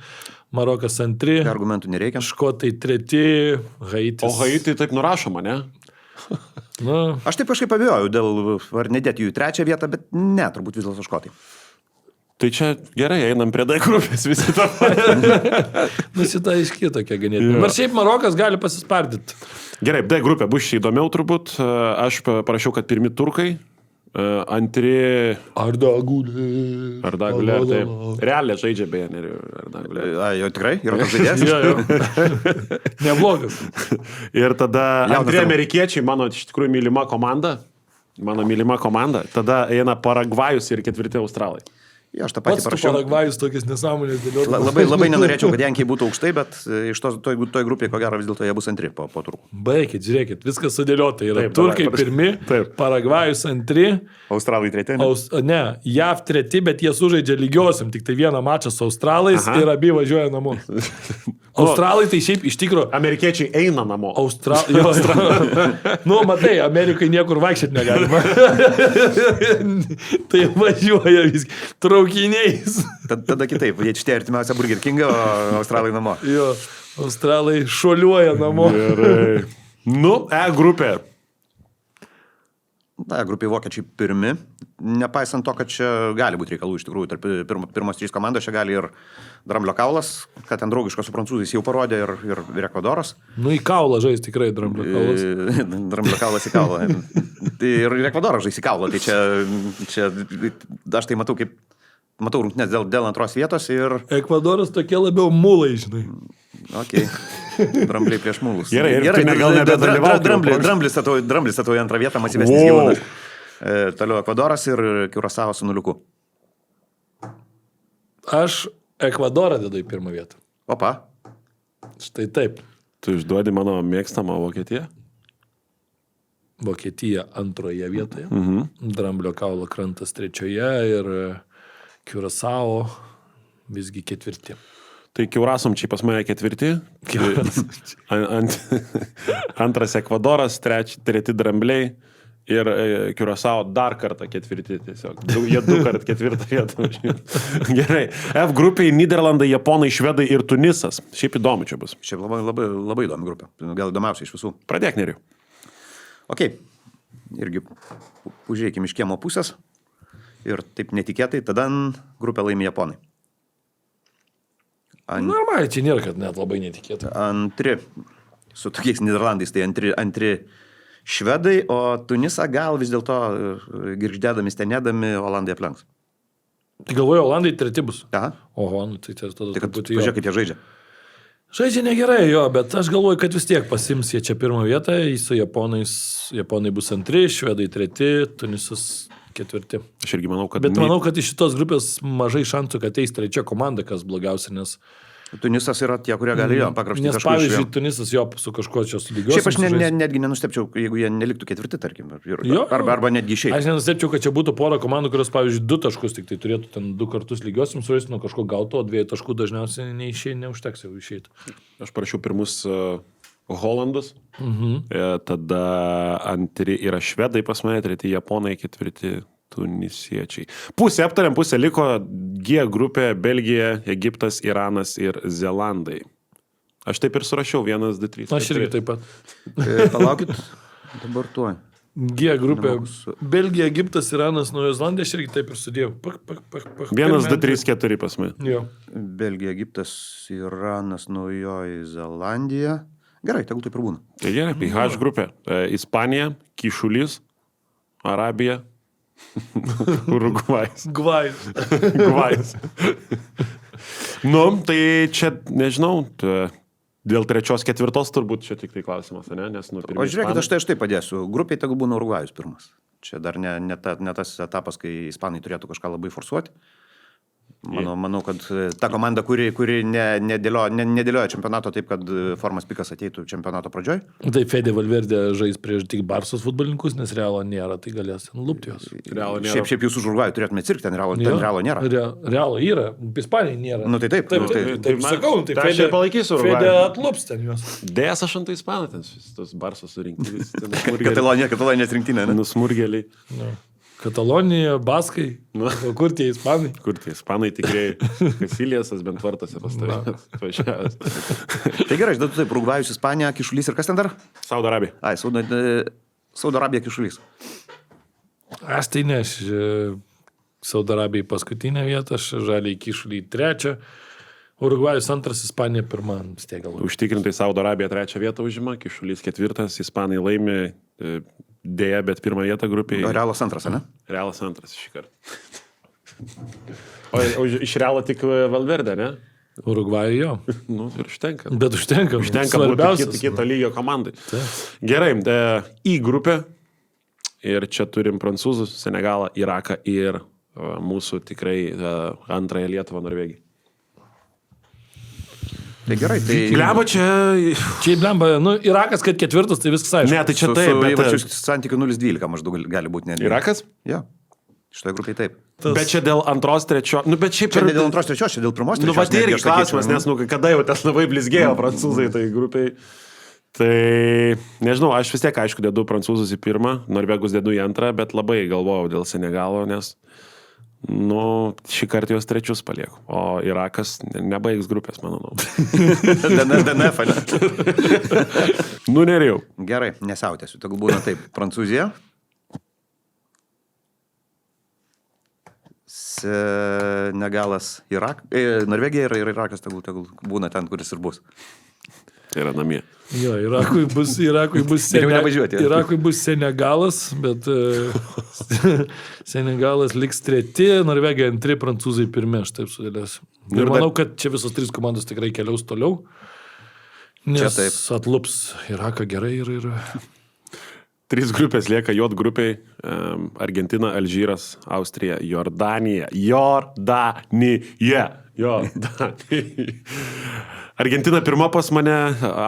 Marokas antri. Argumentų nereikia. Škotai treti, Haitis. O Haitį taip nurašoma, ne? Nu. Aš taip kažkaip abejoju dėl ar nedėti jų į trečią vietą, bet ne, turbūt vis dėlto Škotai. Tai čia gerai, einam prie D grupės visi to. Nu, šitą iški tokia ganėtinai. Nors šiaip Marokas gali pasispardyti. Gerai, D grupė bus čia įdomiau turbūt. Aš parašiau, kad pirmi turkai, antri... Ardagulė. Taip. Realiai žaidžia beje, Ardagulė. Jau tikrai? Yra toks žaidėjas? Jo. Neblogas. Ir tada antri amerikiečiai, mano iš tikrųjų mylima komanda. Tada eina Paragvajus ir ketvirti Australai. Jo, aš tą patį Pats tu parašiau. Paragvajus tokias nesąmonės dėliotų. Labai nenorėčiau, kad Jankiai būtų aukštai, bet iš toj grupėje, ko gero, vis dėlto jie bus antri po turkų. Baikit, žiūrėkit, viskas sudėliota. Yra Taip, turkai dabar, pirmi, Paragvajus antri, Australai treti. ne, JAV treti, bet jie sužaidžia lygiosiam, tik tai vieną mačą su Australais ir abi važiuoja namo. Australai tai šiaip iš tikro... Amerikiečiai eina namo. Nu, matai, Amerikai niekur vaikščiat negalima. Tai važiuoja viskai. Traukiniais. Tada kitaip, jie šitie artimiausia Burger Kingą, o Australai namo. Jo, Australai šuoliuoja namo. Gerai. Nu, E grupė. Na, grupiai vokiečiai pirmi, nepaisant to, kad čia gali būti reikalų iš tikrųjų, tarp pirmos 3 komandos čia gali ir Dramblio kaulas, kad ten draugiškas su prancūzais jau parodė ir Ekvadoras. Nu, į kaulą žais tikrai Dramblio kaulas. Dramblio kaulas į kaulą. Ir Ekvadoras žais į kaulą, tai čia aš tai matau rungtynes dėl antros vietos ir... Ekvadoras tokie labiau mulai, žinai. Okay. Drambliai prieš mulus. Gerai, gal nebedalyvauti. Dramblis statoja į antrą vietą, masyvesnis gyvūnas. Toliau Ekvadoras ir Kiurasao su 0. Aš Ekvadorą dedu į pirmą vietą. Opa. Štai taip. Tu išduodi mano mėgstamą Vokietiją? Vokietija antroje vietoje. Dramblio kaulo krantas trečioje ir Kiurasao visgi ketvirti. Tai Kiaurasomčiai pas mane 4. Antras Ekvadoras, treti Drambliai. Ir Kiurasao dar kartą 4 tiesiog. Jie 2 kart 4 vietą. Gerai. F grupiai Niderlandai, Japonai, Švedai ir Tunisas. Šiaip įdomu čia bus. Šiaip labai įdomi grupė. Gal įdomiausia iš visų. Pradėk, Neriu. Ok. Irgi užėjkim iš kiemo pusės. Ir taip netikėtai, tada grupę laimi Japonai. Normaliai, čia nėra, kad net labai netikėtai. Antri. Su tokiais Niderlandais, tai antri Švedai, o Tunisą gal vis dėlto girgždėdami, stenėdami, Olandai aplenks. Tai galvoju, Olandai 3 bus. Aha. Oho, nu tai tada tai kad pažiūrėk, kaip jie žaidžia. Žaidžia negerai, jo, bet aš galvoju, kad vis tiek pasims jie čia pirmą vietą, su Japonai bus 2, Švedai 3, Tunisas 4. Aš irgi manau, kad... Bet manau, kad iš šitos grupės mažai šansų, kad ateis 3 komanda, kas blogiausia, nes... Tunisas yra tie, kurie gali jo pakrapštyti. Nes pavyzdžiui, Tunisas jo su kažkuo čia sulygios. Šiaip aš netgi nenustepčiau, jeigu jie neliktų 4, tarkim. Arba netgi išėjtų. Aš nenustepčiau, kad čia būtų pora komandų, kurios, pavyzdžiui, 2 taškus tik tai turėtų ten 2 kartus lygiosiams surasti, nuo kažko gauto, o 2 taškų dažniausiai neužteks jau išėjti. Aš parašiau pirmus Holandus, tada antri yra Švedai pas mane, 3 Japonai, 4 Tunisiečiai. Pusę aptariam, pusę liko G grupė, Belgija, Egiptas, Iranas ir Zelandai. Aš taip ir surašiau, 1, 2, 3. Aš irgi taip pat. Palaukit, dabar tuo. G grupė, Belgija, Egiptas, Iranas, Naujoji Zelandija, aš irgi taip ir sudėjau. 1, 2, 3, 4 pas mane. Jo. Belgija, Egiptas, Iranas, Naujoji Zelandija. Gerai, tegul taip ir būna. Tai gerai, H grupė, Ispanija, Kyšulys, Arabija, Urugvajus. Gvajus. Nu, tai čia, nežinau, dėl 3, 4 turbūt čia tik tai klausimas, ne? Nes, o žiūrėkit, aš tai padėsiu. Grupiai tegul būna Urugvajus pirmas. Čia dar ne tas etapas, kai ispanai turėtų kažką labai forsuoti. Manau, kad ta komanda, kuri nedėlioja čempionato taip, kad formas pikas ateitų čempionato pradžioj. Tai Fede Valverde žais prieš tik Barsos futbolininkus, nes Realo nėra, tai galės lupti juos. Šiaip jūs už Urugvajų turėtume cirkti, ten Realo nėra. Realo yra, Ispanija nėra. Nu tai taip. Taip sakau, tai Fede palaikysiu Urugvajų. Fede atlups ten juos. Dėjas aš ant Ispaną, ten tos Barsos surinkti. Katalonijos rinktinė, ne? Nusmurgeliai. Katalonija, Baskai, kur tie Ispanai? Kur tie Ispanai tikrai Kasiliasas bent vartose pastovėjęs. Tai gerai, žinau, taip, Urugvajus, Ispanija, Kyšulys ir kas ten dar? Saudo Arabija. Saudo Arabija, Kyšulys. Aš tai ne, Saudo Arabija į paskutinę vietą, aš Žaliai Kyšulį 3, Urugvajus 2, Ispanija 1, stėgal. Užtikrintai Saudo Arabija 3 vietą užima, Kyšulys 4, Ispanai laimi. Dėja, bet 1 vietą grupėje. Realas 2, ne? Realas 2 šį kartą. O iš Realo tik Valverde, ne? Urugvajų jo. Nu, ir užtenka. Bet užtenka. Užtenka būti kito lygio komandai. Gerai, į grupę. Ir čia turim prancūzus, Senegalą, Iraką ir mūsų tikrai antrąją Lietuvą, Norvegiją. Tai gerai, tai... Blemba čia... Čia blemba, Irakas, kad 4, tai viskas aišku. Ne, tai čia taip, bet... Santykių 0,12 maždaug gali būti netgi. Irakas? Jo, šitoje grupiai taip. Bet čia dėl 2, 3... Nu, bet šiaip... Čia ne dėl 2, 3, čia dėl 1, 3. Nu, va, tai irgi klausimas, nes, kada jau tas labai blizgėjo prancūzai tai grupiai. Tai, nežinau, aš vis tiek, aišku, dedu prancūzus į 1, norvegus dedu į 2, bet labai galvojau dėl Senegalo, nes... Nu, šį kartą jos 3 palieku. O Irakas nebaigs grupės, manau. DNF, ne? Nu, nerėjau. Gerai, nesiautėsiu. Tegul būna taip. Prancūzija. Senegalas, Norvegija ir Irakas tegul būna ten, kuris ir bus. Tai yra namie. Jo, Irakui bus Senegalas, bet Senegalas liks 3, Norvegija 2, prancūzai 1, aš taip sudėlėsiu. Ir manau, kad čia visos 3 komandos tikrai keliaus toliau, nes atlups Iraką gerai ir... 3 grupės lieka J grupiai, Argentina, Alžyras, Austrija, Jordanija. Argentina pirma pas mane,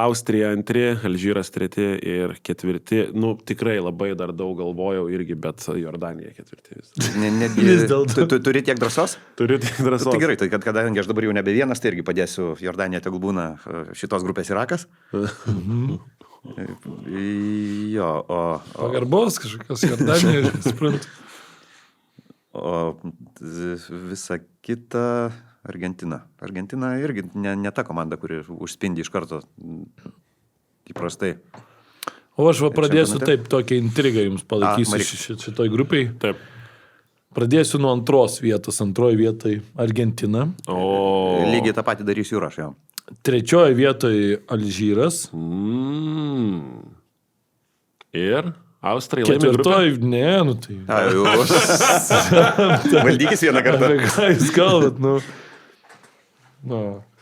Austrija antri, Alžyras treti ir ketvirti. Nu, tikrai labai dar daug galvojau irgi, bet Jordanija ketvirti. Turi tiek drąsos? Turiu tiek drąsos. Tai gerai, tai kadangi aš dabar jau nebe vienas, tai irgi padėsiu Jordanija, tegul būna šitos grupės Irakas. Jo, Pagarbos kažkokios Jordanijos, suprantu. O visa kita Argentina. Argentina irgi ne ta komanda, kuri užspindi iš karto įprastai. O aš pradėsiu taip tokią intrigą jums palaikysiu šitoj grupiai. Taip. Pradėsiu nuo antros vietos. Antroji vietai Argentina. Lygiai tą patį darysiu ir aš jau. Trečioji vietoje Alžyras. Ir Austrai laimė grupę. Ketvirtoji, ne, nu tai. Valdykis vieną kartą. Ką jūs kalbat, nu.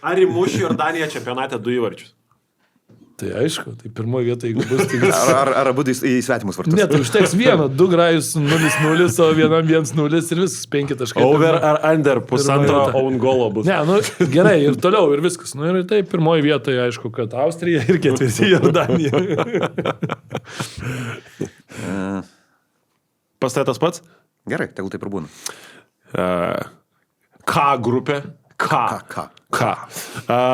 Ar įmuš Jordanija čempionate 2 įvarčius? Tai aišku, tai pirmoji vieta, jeigu bus, tai... Ar abu į svetimus vartus? Ne, tai užteks vieno, 2 grajus 0-0, o vienam 1-0 ir viskas 5 taškai. Over ar under, pusantro own goalo bus. Ne, nu gerai, ir toliau, ir viskas. Nu ir tai pirmoji vieta, aišku, kad Austrija ir ketvirti Jordanija. Pas tai tas pats? Gerai, tegul taip ir būna. K grupė. K.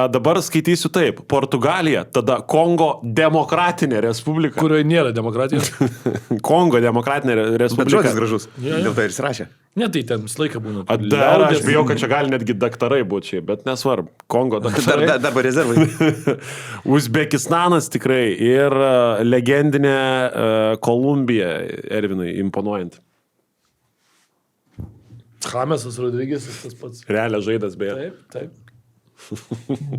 Dabar skaitysiu taip. Portugalija, tada Kongo Demokratinė Respublika. Kurioje nėra demokratijos. Kongo Demokratinė Respublika. Bet žodis gražus. Dėl to ir įsirašė. Ne, tai ten visą laiką būna. Dar aš bijau, kad čia gali netgi daktarai būti čia, bet nesvarbu. Kongo daktarai. Darbo rezervai. Uzbekistanas tikrai ir legendinė Kolumbija, Ervinui, imponuojant. Chamesas Rodrygis, tas pats. Realiai žaidas, beje. Taip.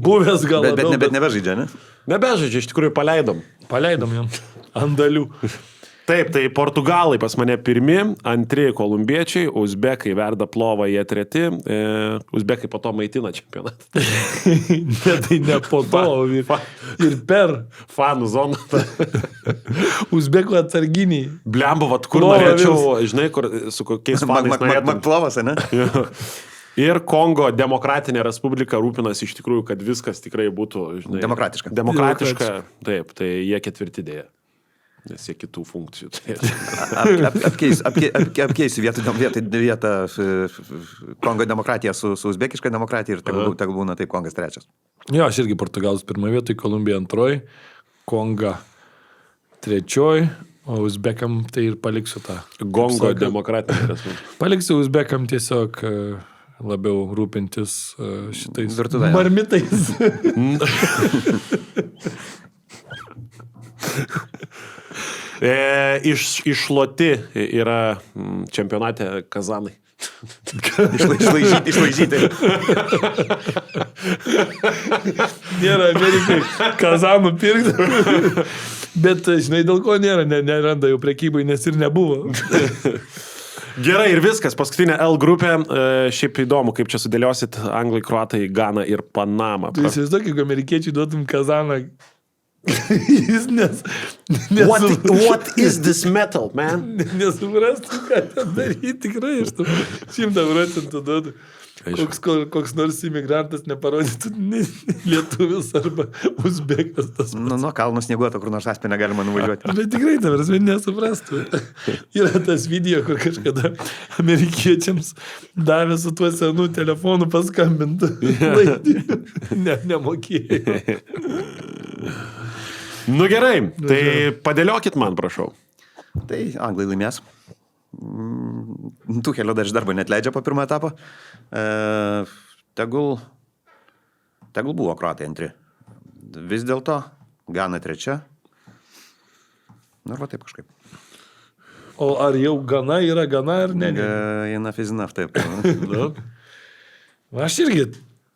Buvęs gal labiau. Bet nebežaidžia, ne? Nebežaidžia, iš tikrųjų paleidom. Paleidom jam. Andalių. Taip, tai Portugalai pas mane pirmi, antri kolumbiečiai, uzbekai verda plovą, jie treti, uzbekai po to maitina čempionatą. Ne, tai ne po to, ir per fanų zoną. Uzbekų atsarginiai. Blemba, vat kur norėčiau, žinai, kur, su kokiais fanais norėtum. Makplovas, ne? Ir Kongo Demokratinė Respublika rūpinasi iš tikrųjų, kad viskas tikrai būtų, žinai, demokratiška. Taip, tai jie ketvirti dėja. Nes jie kitų funkcijų. Apkeisiu vietą Kongo demokratiją su uzbekiška demokratija ir tegul būna taip Kongas trečias. Jo, aš irgi Portugalas pirmoje vietoje, Kolumbija antroji, Konga trečioji, o uzbekam tai ir paliksiu tą. Kongo Demokratinė Respublika. Paliksiu uzbekam tiesiog labiau rūpintis šitais virtuvėje. Marmitais. Iššluoti yra čempionate kazanai. Išlaižyti. Nėra Amerikai kazanų pirkti. Bet žinai, dėl ko nėra, neranda jau prekybai, nes ir nebuvo. Gerai, ir viskas. Paskutinė L grupė. Šiaip įdomu, kaip čia sudėliosit Anglai, Kroatai, Gana ir Panama. Tu įsivaizduok, jeigu amerikiečiai duotum kazaną. What is this metal, man? Nesuprastum, ką ten daryti, tikrai iš tų 100% duodu. Koks nors imigrantas neparodytų lietuvis arba uzbekas tas pats. Nuo kalno snieguoto, kur nors Aspene galima nuvažiuoti. Bet tikrai tavars, nesuprastų. Yra tas video, kur kažkada amerikiečiams davė su tuo senu telefonu paskambinti. Nemokėjau. Nu gerai, tai padėliokit man, prašau. Tai Anglai laimės. Tuchelio dar iš darbo neatleidžia po pirmo etapo. Tegul buvo Kroatai antri. Vis dėlto Gana trečia. Nu ir va taip kažkaip. O ar jau Gana yra Gana ar ne? Enough is enough, taip. Aš irgi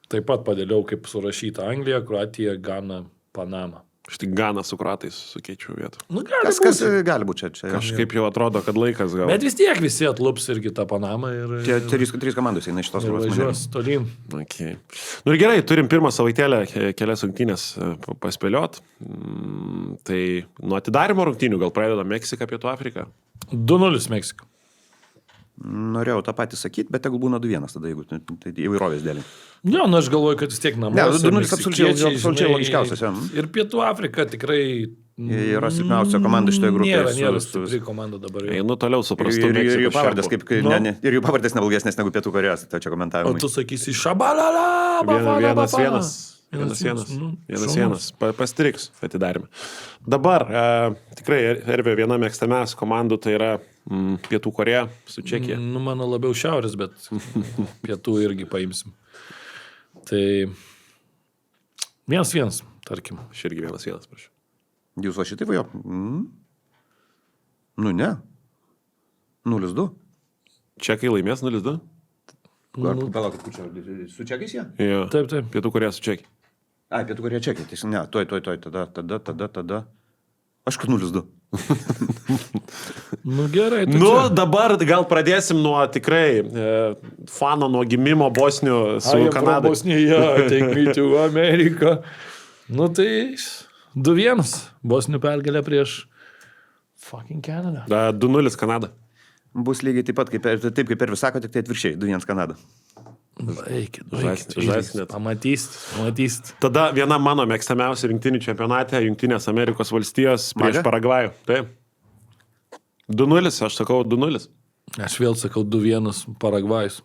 taip pat padėliau, kaip surašyta Anglija, Kroatija, Gana, Panama. Aš tik Ganą su Kroatais sukeičiau vietą. Nu, kas gali būti čia? Kažkaip jau atrodo, kad laikas gal. Bet vis tiek visi atlups irgi tą Panamą. Čia 3 komandos eina iš tos grupės. Važiuos tolyn. Okay. Nu ir gerai, turim pirmą savaitėlę kelias rungtynės paspėliot. Tai nuo atidarimo rungtynių gal pradeda Meksika, Pietų Afrika? 2-0 Meksika. Norėjau tą patį sakyti, bet tegul būna 2-1 tada, jeigu tai įvairovės dėlį. Jo, aš galvoju, kad vis tiek namuose. Ne, 2-0 absoliučiai logiškiausias. Ir Pietų Afrika tikrai... Yra silpniausia komanda šitoje grupėje. Nėra stipri komanda dabar. Einu toliau suprastu. Ir jų pavardės ir jų pavardės neblogesnės negu Pietų Korėjos, tai čia komentavimai. O tu sakysi šabalala, 1-1. Pastriks atidarėme. Dabar tikrai Ervė viena mėgstamiausių komandų, tai yra Pietų Korėja su Čekija. Nu, mano labiau šiaurės, bet pietų irgi paimsim. Tai 1-1, tarkim. Aš irgi 1-1, prašau. Jūs va šitai va jo? Nu ne. 0-2. Čekai laimės 0-2? Palaukit, kučia, su čekais jie? Jo. Taip. Pietų Korėja su Čekija. Ai, Pietų Korėja Čekija. Tai ne, tuoj, tada. Aš kad 0-2. Nu gerai. Dabar gal pradėsim nuo tikrai fano nuo gimimo Bosnių su Kanada. Bosnija, take me to America. Nu tai 2-1. Bosnių pergalė prieš fucking Canada. 2-0 Kanada. Bus lygiai taip pat, kaip ir vis sako, tik tai atvirkščiai, 2-1 Kanada. Eikit. Pamatysit. Tada viena mano mėgstamiausia rinktinių čempionate, Jungtinės Amerikos valstijos prieš Paragvajų. Taip. 2-0, aš sakau 2-0. Aš vėl sakau 2-1 Paragvajus.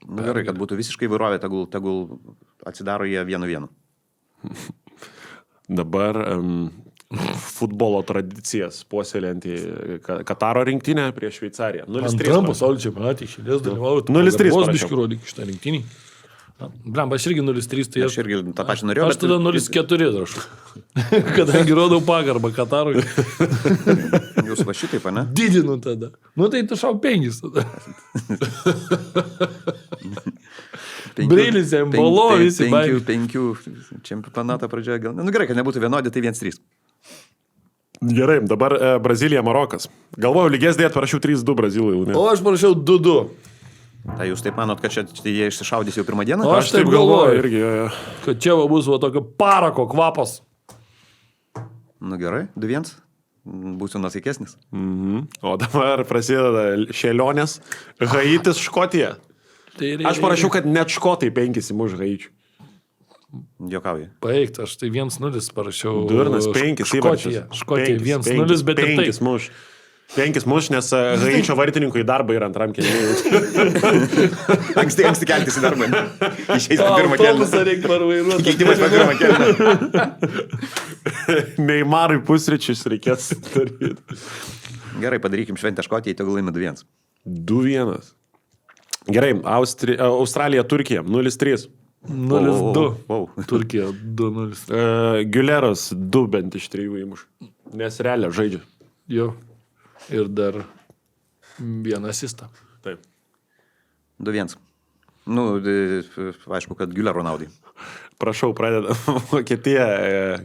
Nu, gerai, kad būtų visiškai įvairovė, tegul atsidaro jie 1-1. Dabar futbolo tradicijas puoselėjantį Kataro rinktinę prieš Šveicariją. 0-3. Antram pasaulio čempionate išėlės dalyvauju. 0-3 Vos biškį rodyk šitą rinktinį. Blemba, aš irgi 0-3, tai aš irgi tą pačią norėjau. Aš tada 0-4 rašau. Kadangi rodau pagarbą Katarui. Jūs va šitaip, ne? Didinu tada. Nu tai tu šau 5 tada. Breilis, Embolo, visi baigi. 5 čempionatą pradžioje gal. Nu gerai, kad nebūtų vienodi, tai 1-3. Gerai, dabar Brazilija, Marokas. Galvojau, lygės dėt, parašiau 3-2 Brazilai. O aš parašiau 2-2. Tai jūs taip manot, kad čia jie išsišaudys jau pirmą dieną? O aš taip galvoju irgi. Kad čia bus tokio parako kvapas. Nu gerai, 2-1. Būsiu nusaikesnis. O dabar prasideda šėlionės. Haitis, Škotija. Aš parašiau, kad net škotai 5 įmuš Haičių. Jokauji. Paeik, aš tai 1-0 parašiau. Durnas, 5 Škotija. Škotija 1-0, bet ir taip. 5 muš. 5 muš, nes Haičio vartininkui darbą yra antram kėlėjui. Anksti keltis į darbą. Išeis į pirmą kėlinį. Autobusą reikia parvairuoti. Keitimas per pirmą kėlinį. Neimarui pusryčius reikės daryti. Gerai, padarykim šventę Škotijai, tegul laimi 2-1. 2-1. Gerai, Australija, Turkija, 0-3. 0-2. Turkija 2-0. Güleras 2 bent iš 3 įmuš. Nes realiai žaidžia. Jo. Ir dar vieną asistą. Taip. 2-1. Nu, aišku, kad Gülero naudai. Prašau, pradeda Vokietija,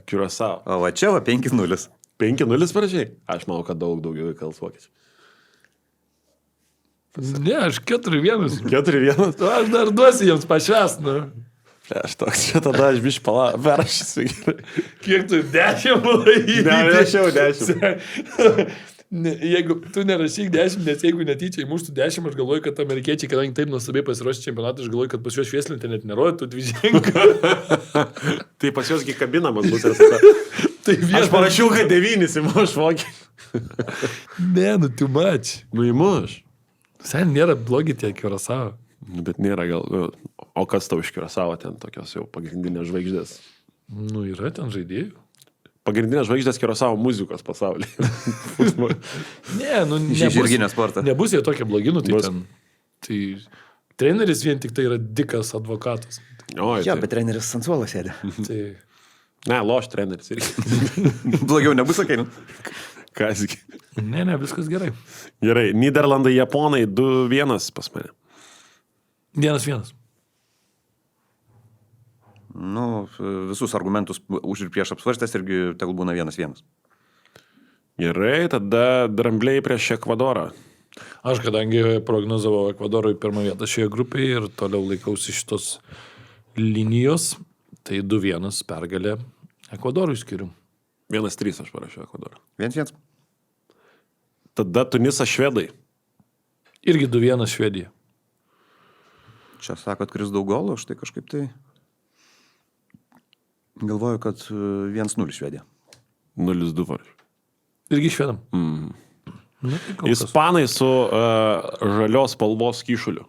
Curaçao. O va čia va 5-0. 5-0 parašiai? Aš manau, kad daugiau įkals vokiečių. Ne, aš 4-1. 4-1? Aš dar duosiu jiems pašvest, nu. Aš toks, čia tada aš biškai perrašysiu gerai. Kiek tu 10 laimėjai? Ne, rašiau 10. Jeigu tu nerašyk 10, nes jeigu netyčia įmuštų 10, aš galvoju, kad amerikiečiai, kadangi taip nuostabiai pasiruošė čempionatą, aš galvoju, kad pas juos švieslintė net nerodytų dviženką. Tai pas juosgi kabinamas bus. Tai aš parašiau, kad 9 įmuš vokiečių. Ne, nu tu mač. Nu įmuš. Sen nėra blogi tie Curaçao. Bet nėra gal. O kas tau iš Curaçao ten tokios jau pagrindinės žvaigždės? Nu yra ten žaidėjų. Pagrindinės žvaigždės Curaçao muzikos pasaulyje. Ne, nu nebus jie tokie blogi, nu tai ten. Tai treneris vien tik tai yra dikas advokatas. Jo, bet treneris ant suolo sėdė. Tai... Ne, loš treneris irgi. Blogiau nebus, sakai, nu? Kasgi. Ne, viskas gerai. Gerai, Nyderlandai, Japonai 2-1 pas mane. 1-1. Nu, visus argumentus už ir prieš apsvarstęs irgi tegul būna 1-1. Gerai, tada Drambliai prieš Ekvadorą. Aš kadangi prognozavau Ekvadorui pirmą vietą šioje grupėje ir toliau laikausi šitos linijos, tai 2-1 pergalė Ekvadorui skiriu. 1-3 aš parašiau Ekvadorą. 1-1. Tada Tunisas, Švedai. Irgi 2-1 Švedija. Čia sakot, Kris daug golų, aš tai kažkaip tai galvoju, kad 1-0 Švedija. 0-2 varžė. Irgi švedam. Nu, tai Ispanai su žalios spalvos kyšuliu.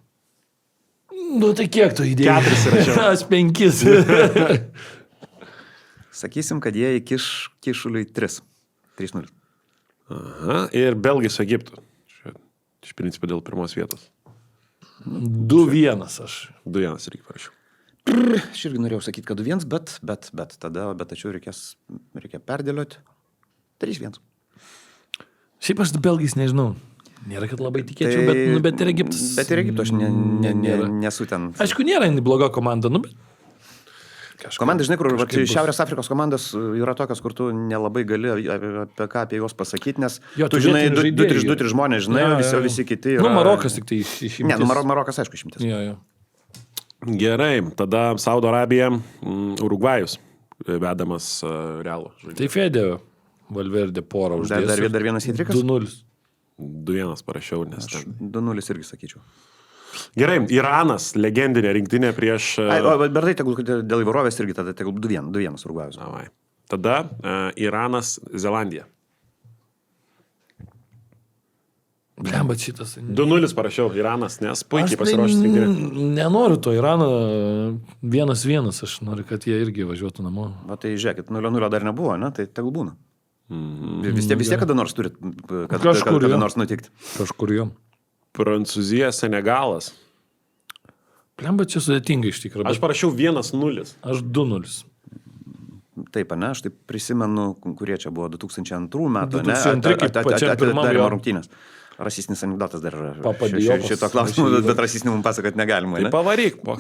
Nu tai kiek tu įdėjai? 4 įrašiau. Aš 5. Sakysim, kad jie įkiš kyšuliui 3. 3-0. Aha. Ir belgai su Egiptu. Iš principo dėl pirmos vietos. 2-1 aš. 2-1 irgi parašiau. Aš irgi norėjau sakyti, kad 2-1, bet tačiau reikia perdėlioti. 3-1. Šiaip aš belgais nežinau. Nėra, kad labai tikėčiau, bet ir Egiptas. Bet ir Egipto aš nesu ten. Aišku, nėra bloga komanda, bet... Komanda, žinai, kur Šiaurės Afrikos komandos yra tokios, kur tu nelabai gali apie juos pasakyti, nes tu žinai, 2-3 žmonės, žinai, visi kiti yra... Marokas tik tai išimtis. Ne, Marokas, aišku, išimtis. Gerai, tada Saudo Arabija, Urugvajus, vedamas Realo. Tai Fedė, Valverdė porą uždės. Dar vienas įtrikas? 2-0. 2-1 parašiau, nes... 2-0 irgi sakyčiau. Gerai, Iranas, legendinė rinktinė prieš... Bet tai tegul dėl įvairovės irgi tada tegul 2-1 Urugvajus. Tada Iranas, Zelandija. Blemba šitas. 2-0 parašiau Iranas, nes puikiai pasiruošęs rinktinė. Nenoriu to Iraną 1-1, aš noriu, kad jie irgi važiuotų namo. O tai žiūrėkit, 0-0 dar nebuvo, ne? Tai tegul būna. Vis tiek kada nors turit, kada nors nutikti. Kažkur jom. Prancūzija, Senegalas. Blemba čia sudėtinga iš tikrųjų. Aš parašiau 1-0. Aš 2-0. Taip, ne, aš taip prisimenu, kurie čia buvo 2002 metų, 2002, atidarimo rungtynės. Rasistinis anekdotas dar šito klausimu, bet rasistinį mums pasakot negalima. Tai pavaryk, po.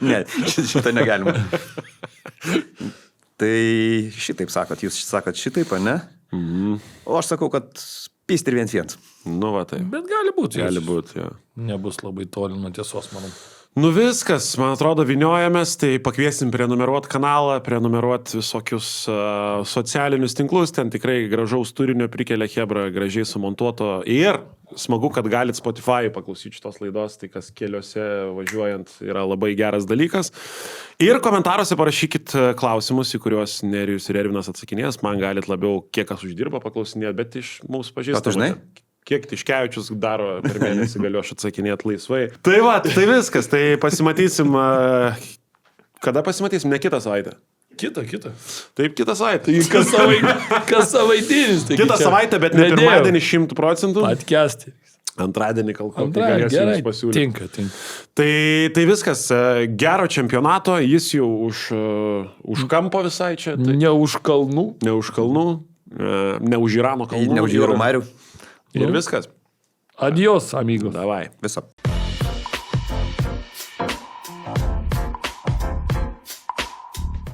Ne, šito negalima. Tai šitaip sakot, jūs sakot šitaip, ne? O aš sakau, kad pist ir 1-1. Nu, va tai. Bet gali būti. Gali būti, jo. Nebus labai toli nuo tiesos, manau. Nu viskas, man atrodo, viniojamės, tai pakviesim prenumeruoti kanalą, prenumeruoti visokius socialinius tinklus, ten tikrai gražaus turinio prikelia Hebra, gražiai sumontuoto ir smagu, kad galit Spotify paklausyti šitos laidos, tai kas keliuose važiuojant yra labai geras dalykas. Ir komentaruose parašykit klausimus, į kuriuos Nerijus ir Ervinas atsakinės, man galit labiau kiek kas uždirba paklausinėti, bet iš mūsų pažįstamų. Kiek Tiškevičius daro per mėnesį, galiu aš atsakinėti laisvai. Tai va, tai viskas, tai pasimatysim, kada pasimatysim, ne kitą savaitę. Kitą. Taip, kitą savaitę. Kas savaitinis. Kitą savaitę, bet ne pirmadienį 100%. Atkesti. Antradienį kalkuoti galėsiu jums pasiūlyti. Tinka. Tai viskas, gero čempionato, jis jau už kampo visai čia. Tai... Ne už kalnų. Ne už kalnų, ne už Irano kalnų. Ne už jūrų marių. Ir viskas. Adios, amigos. Davai. Viso.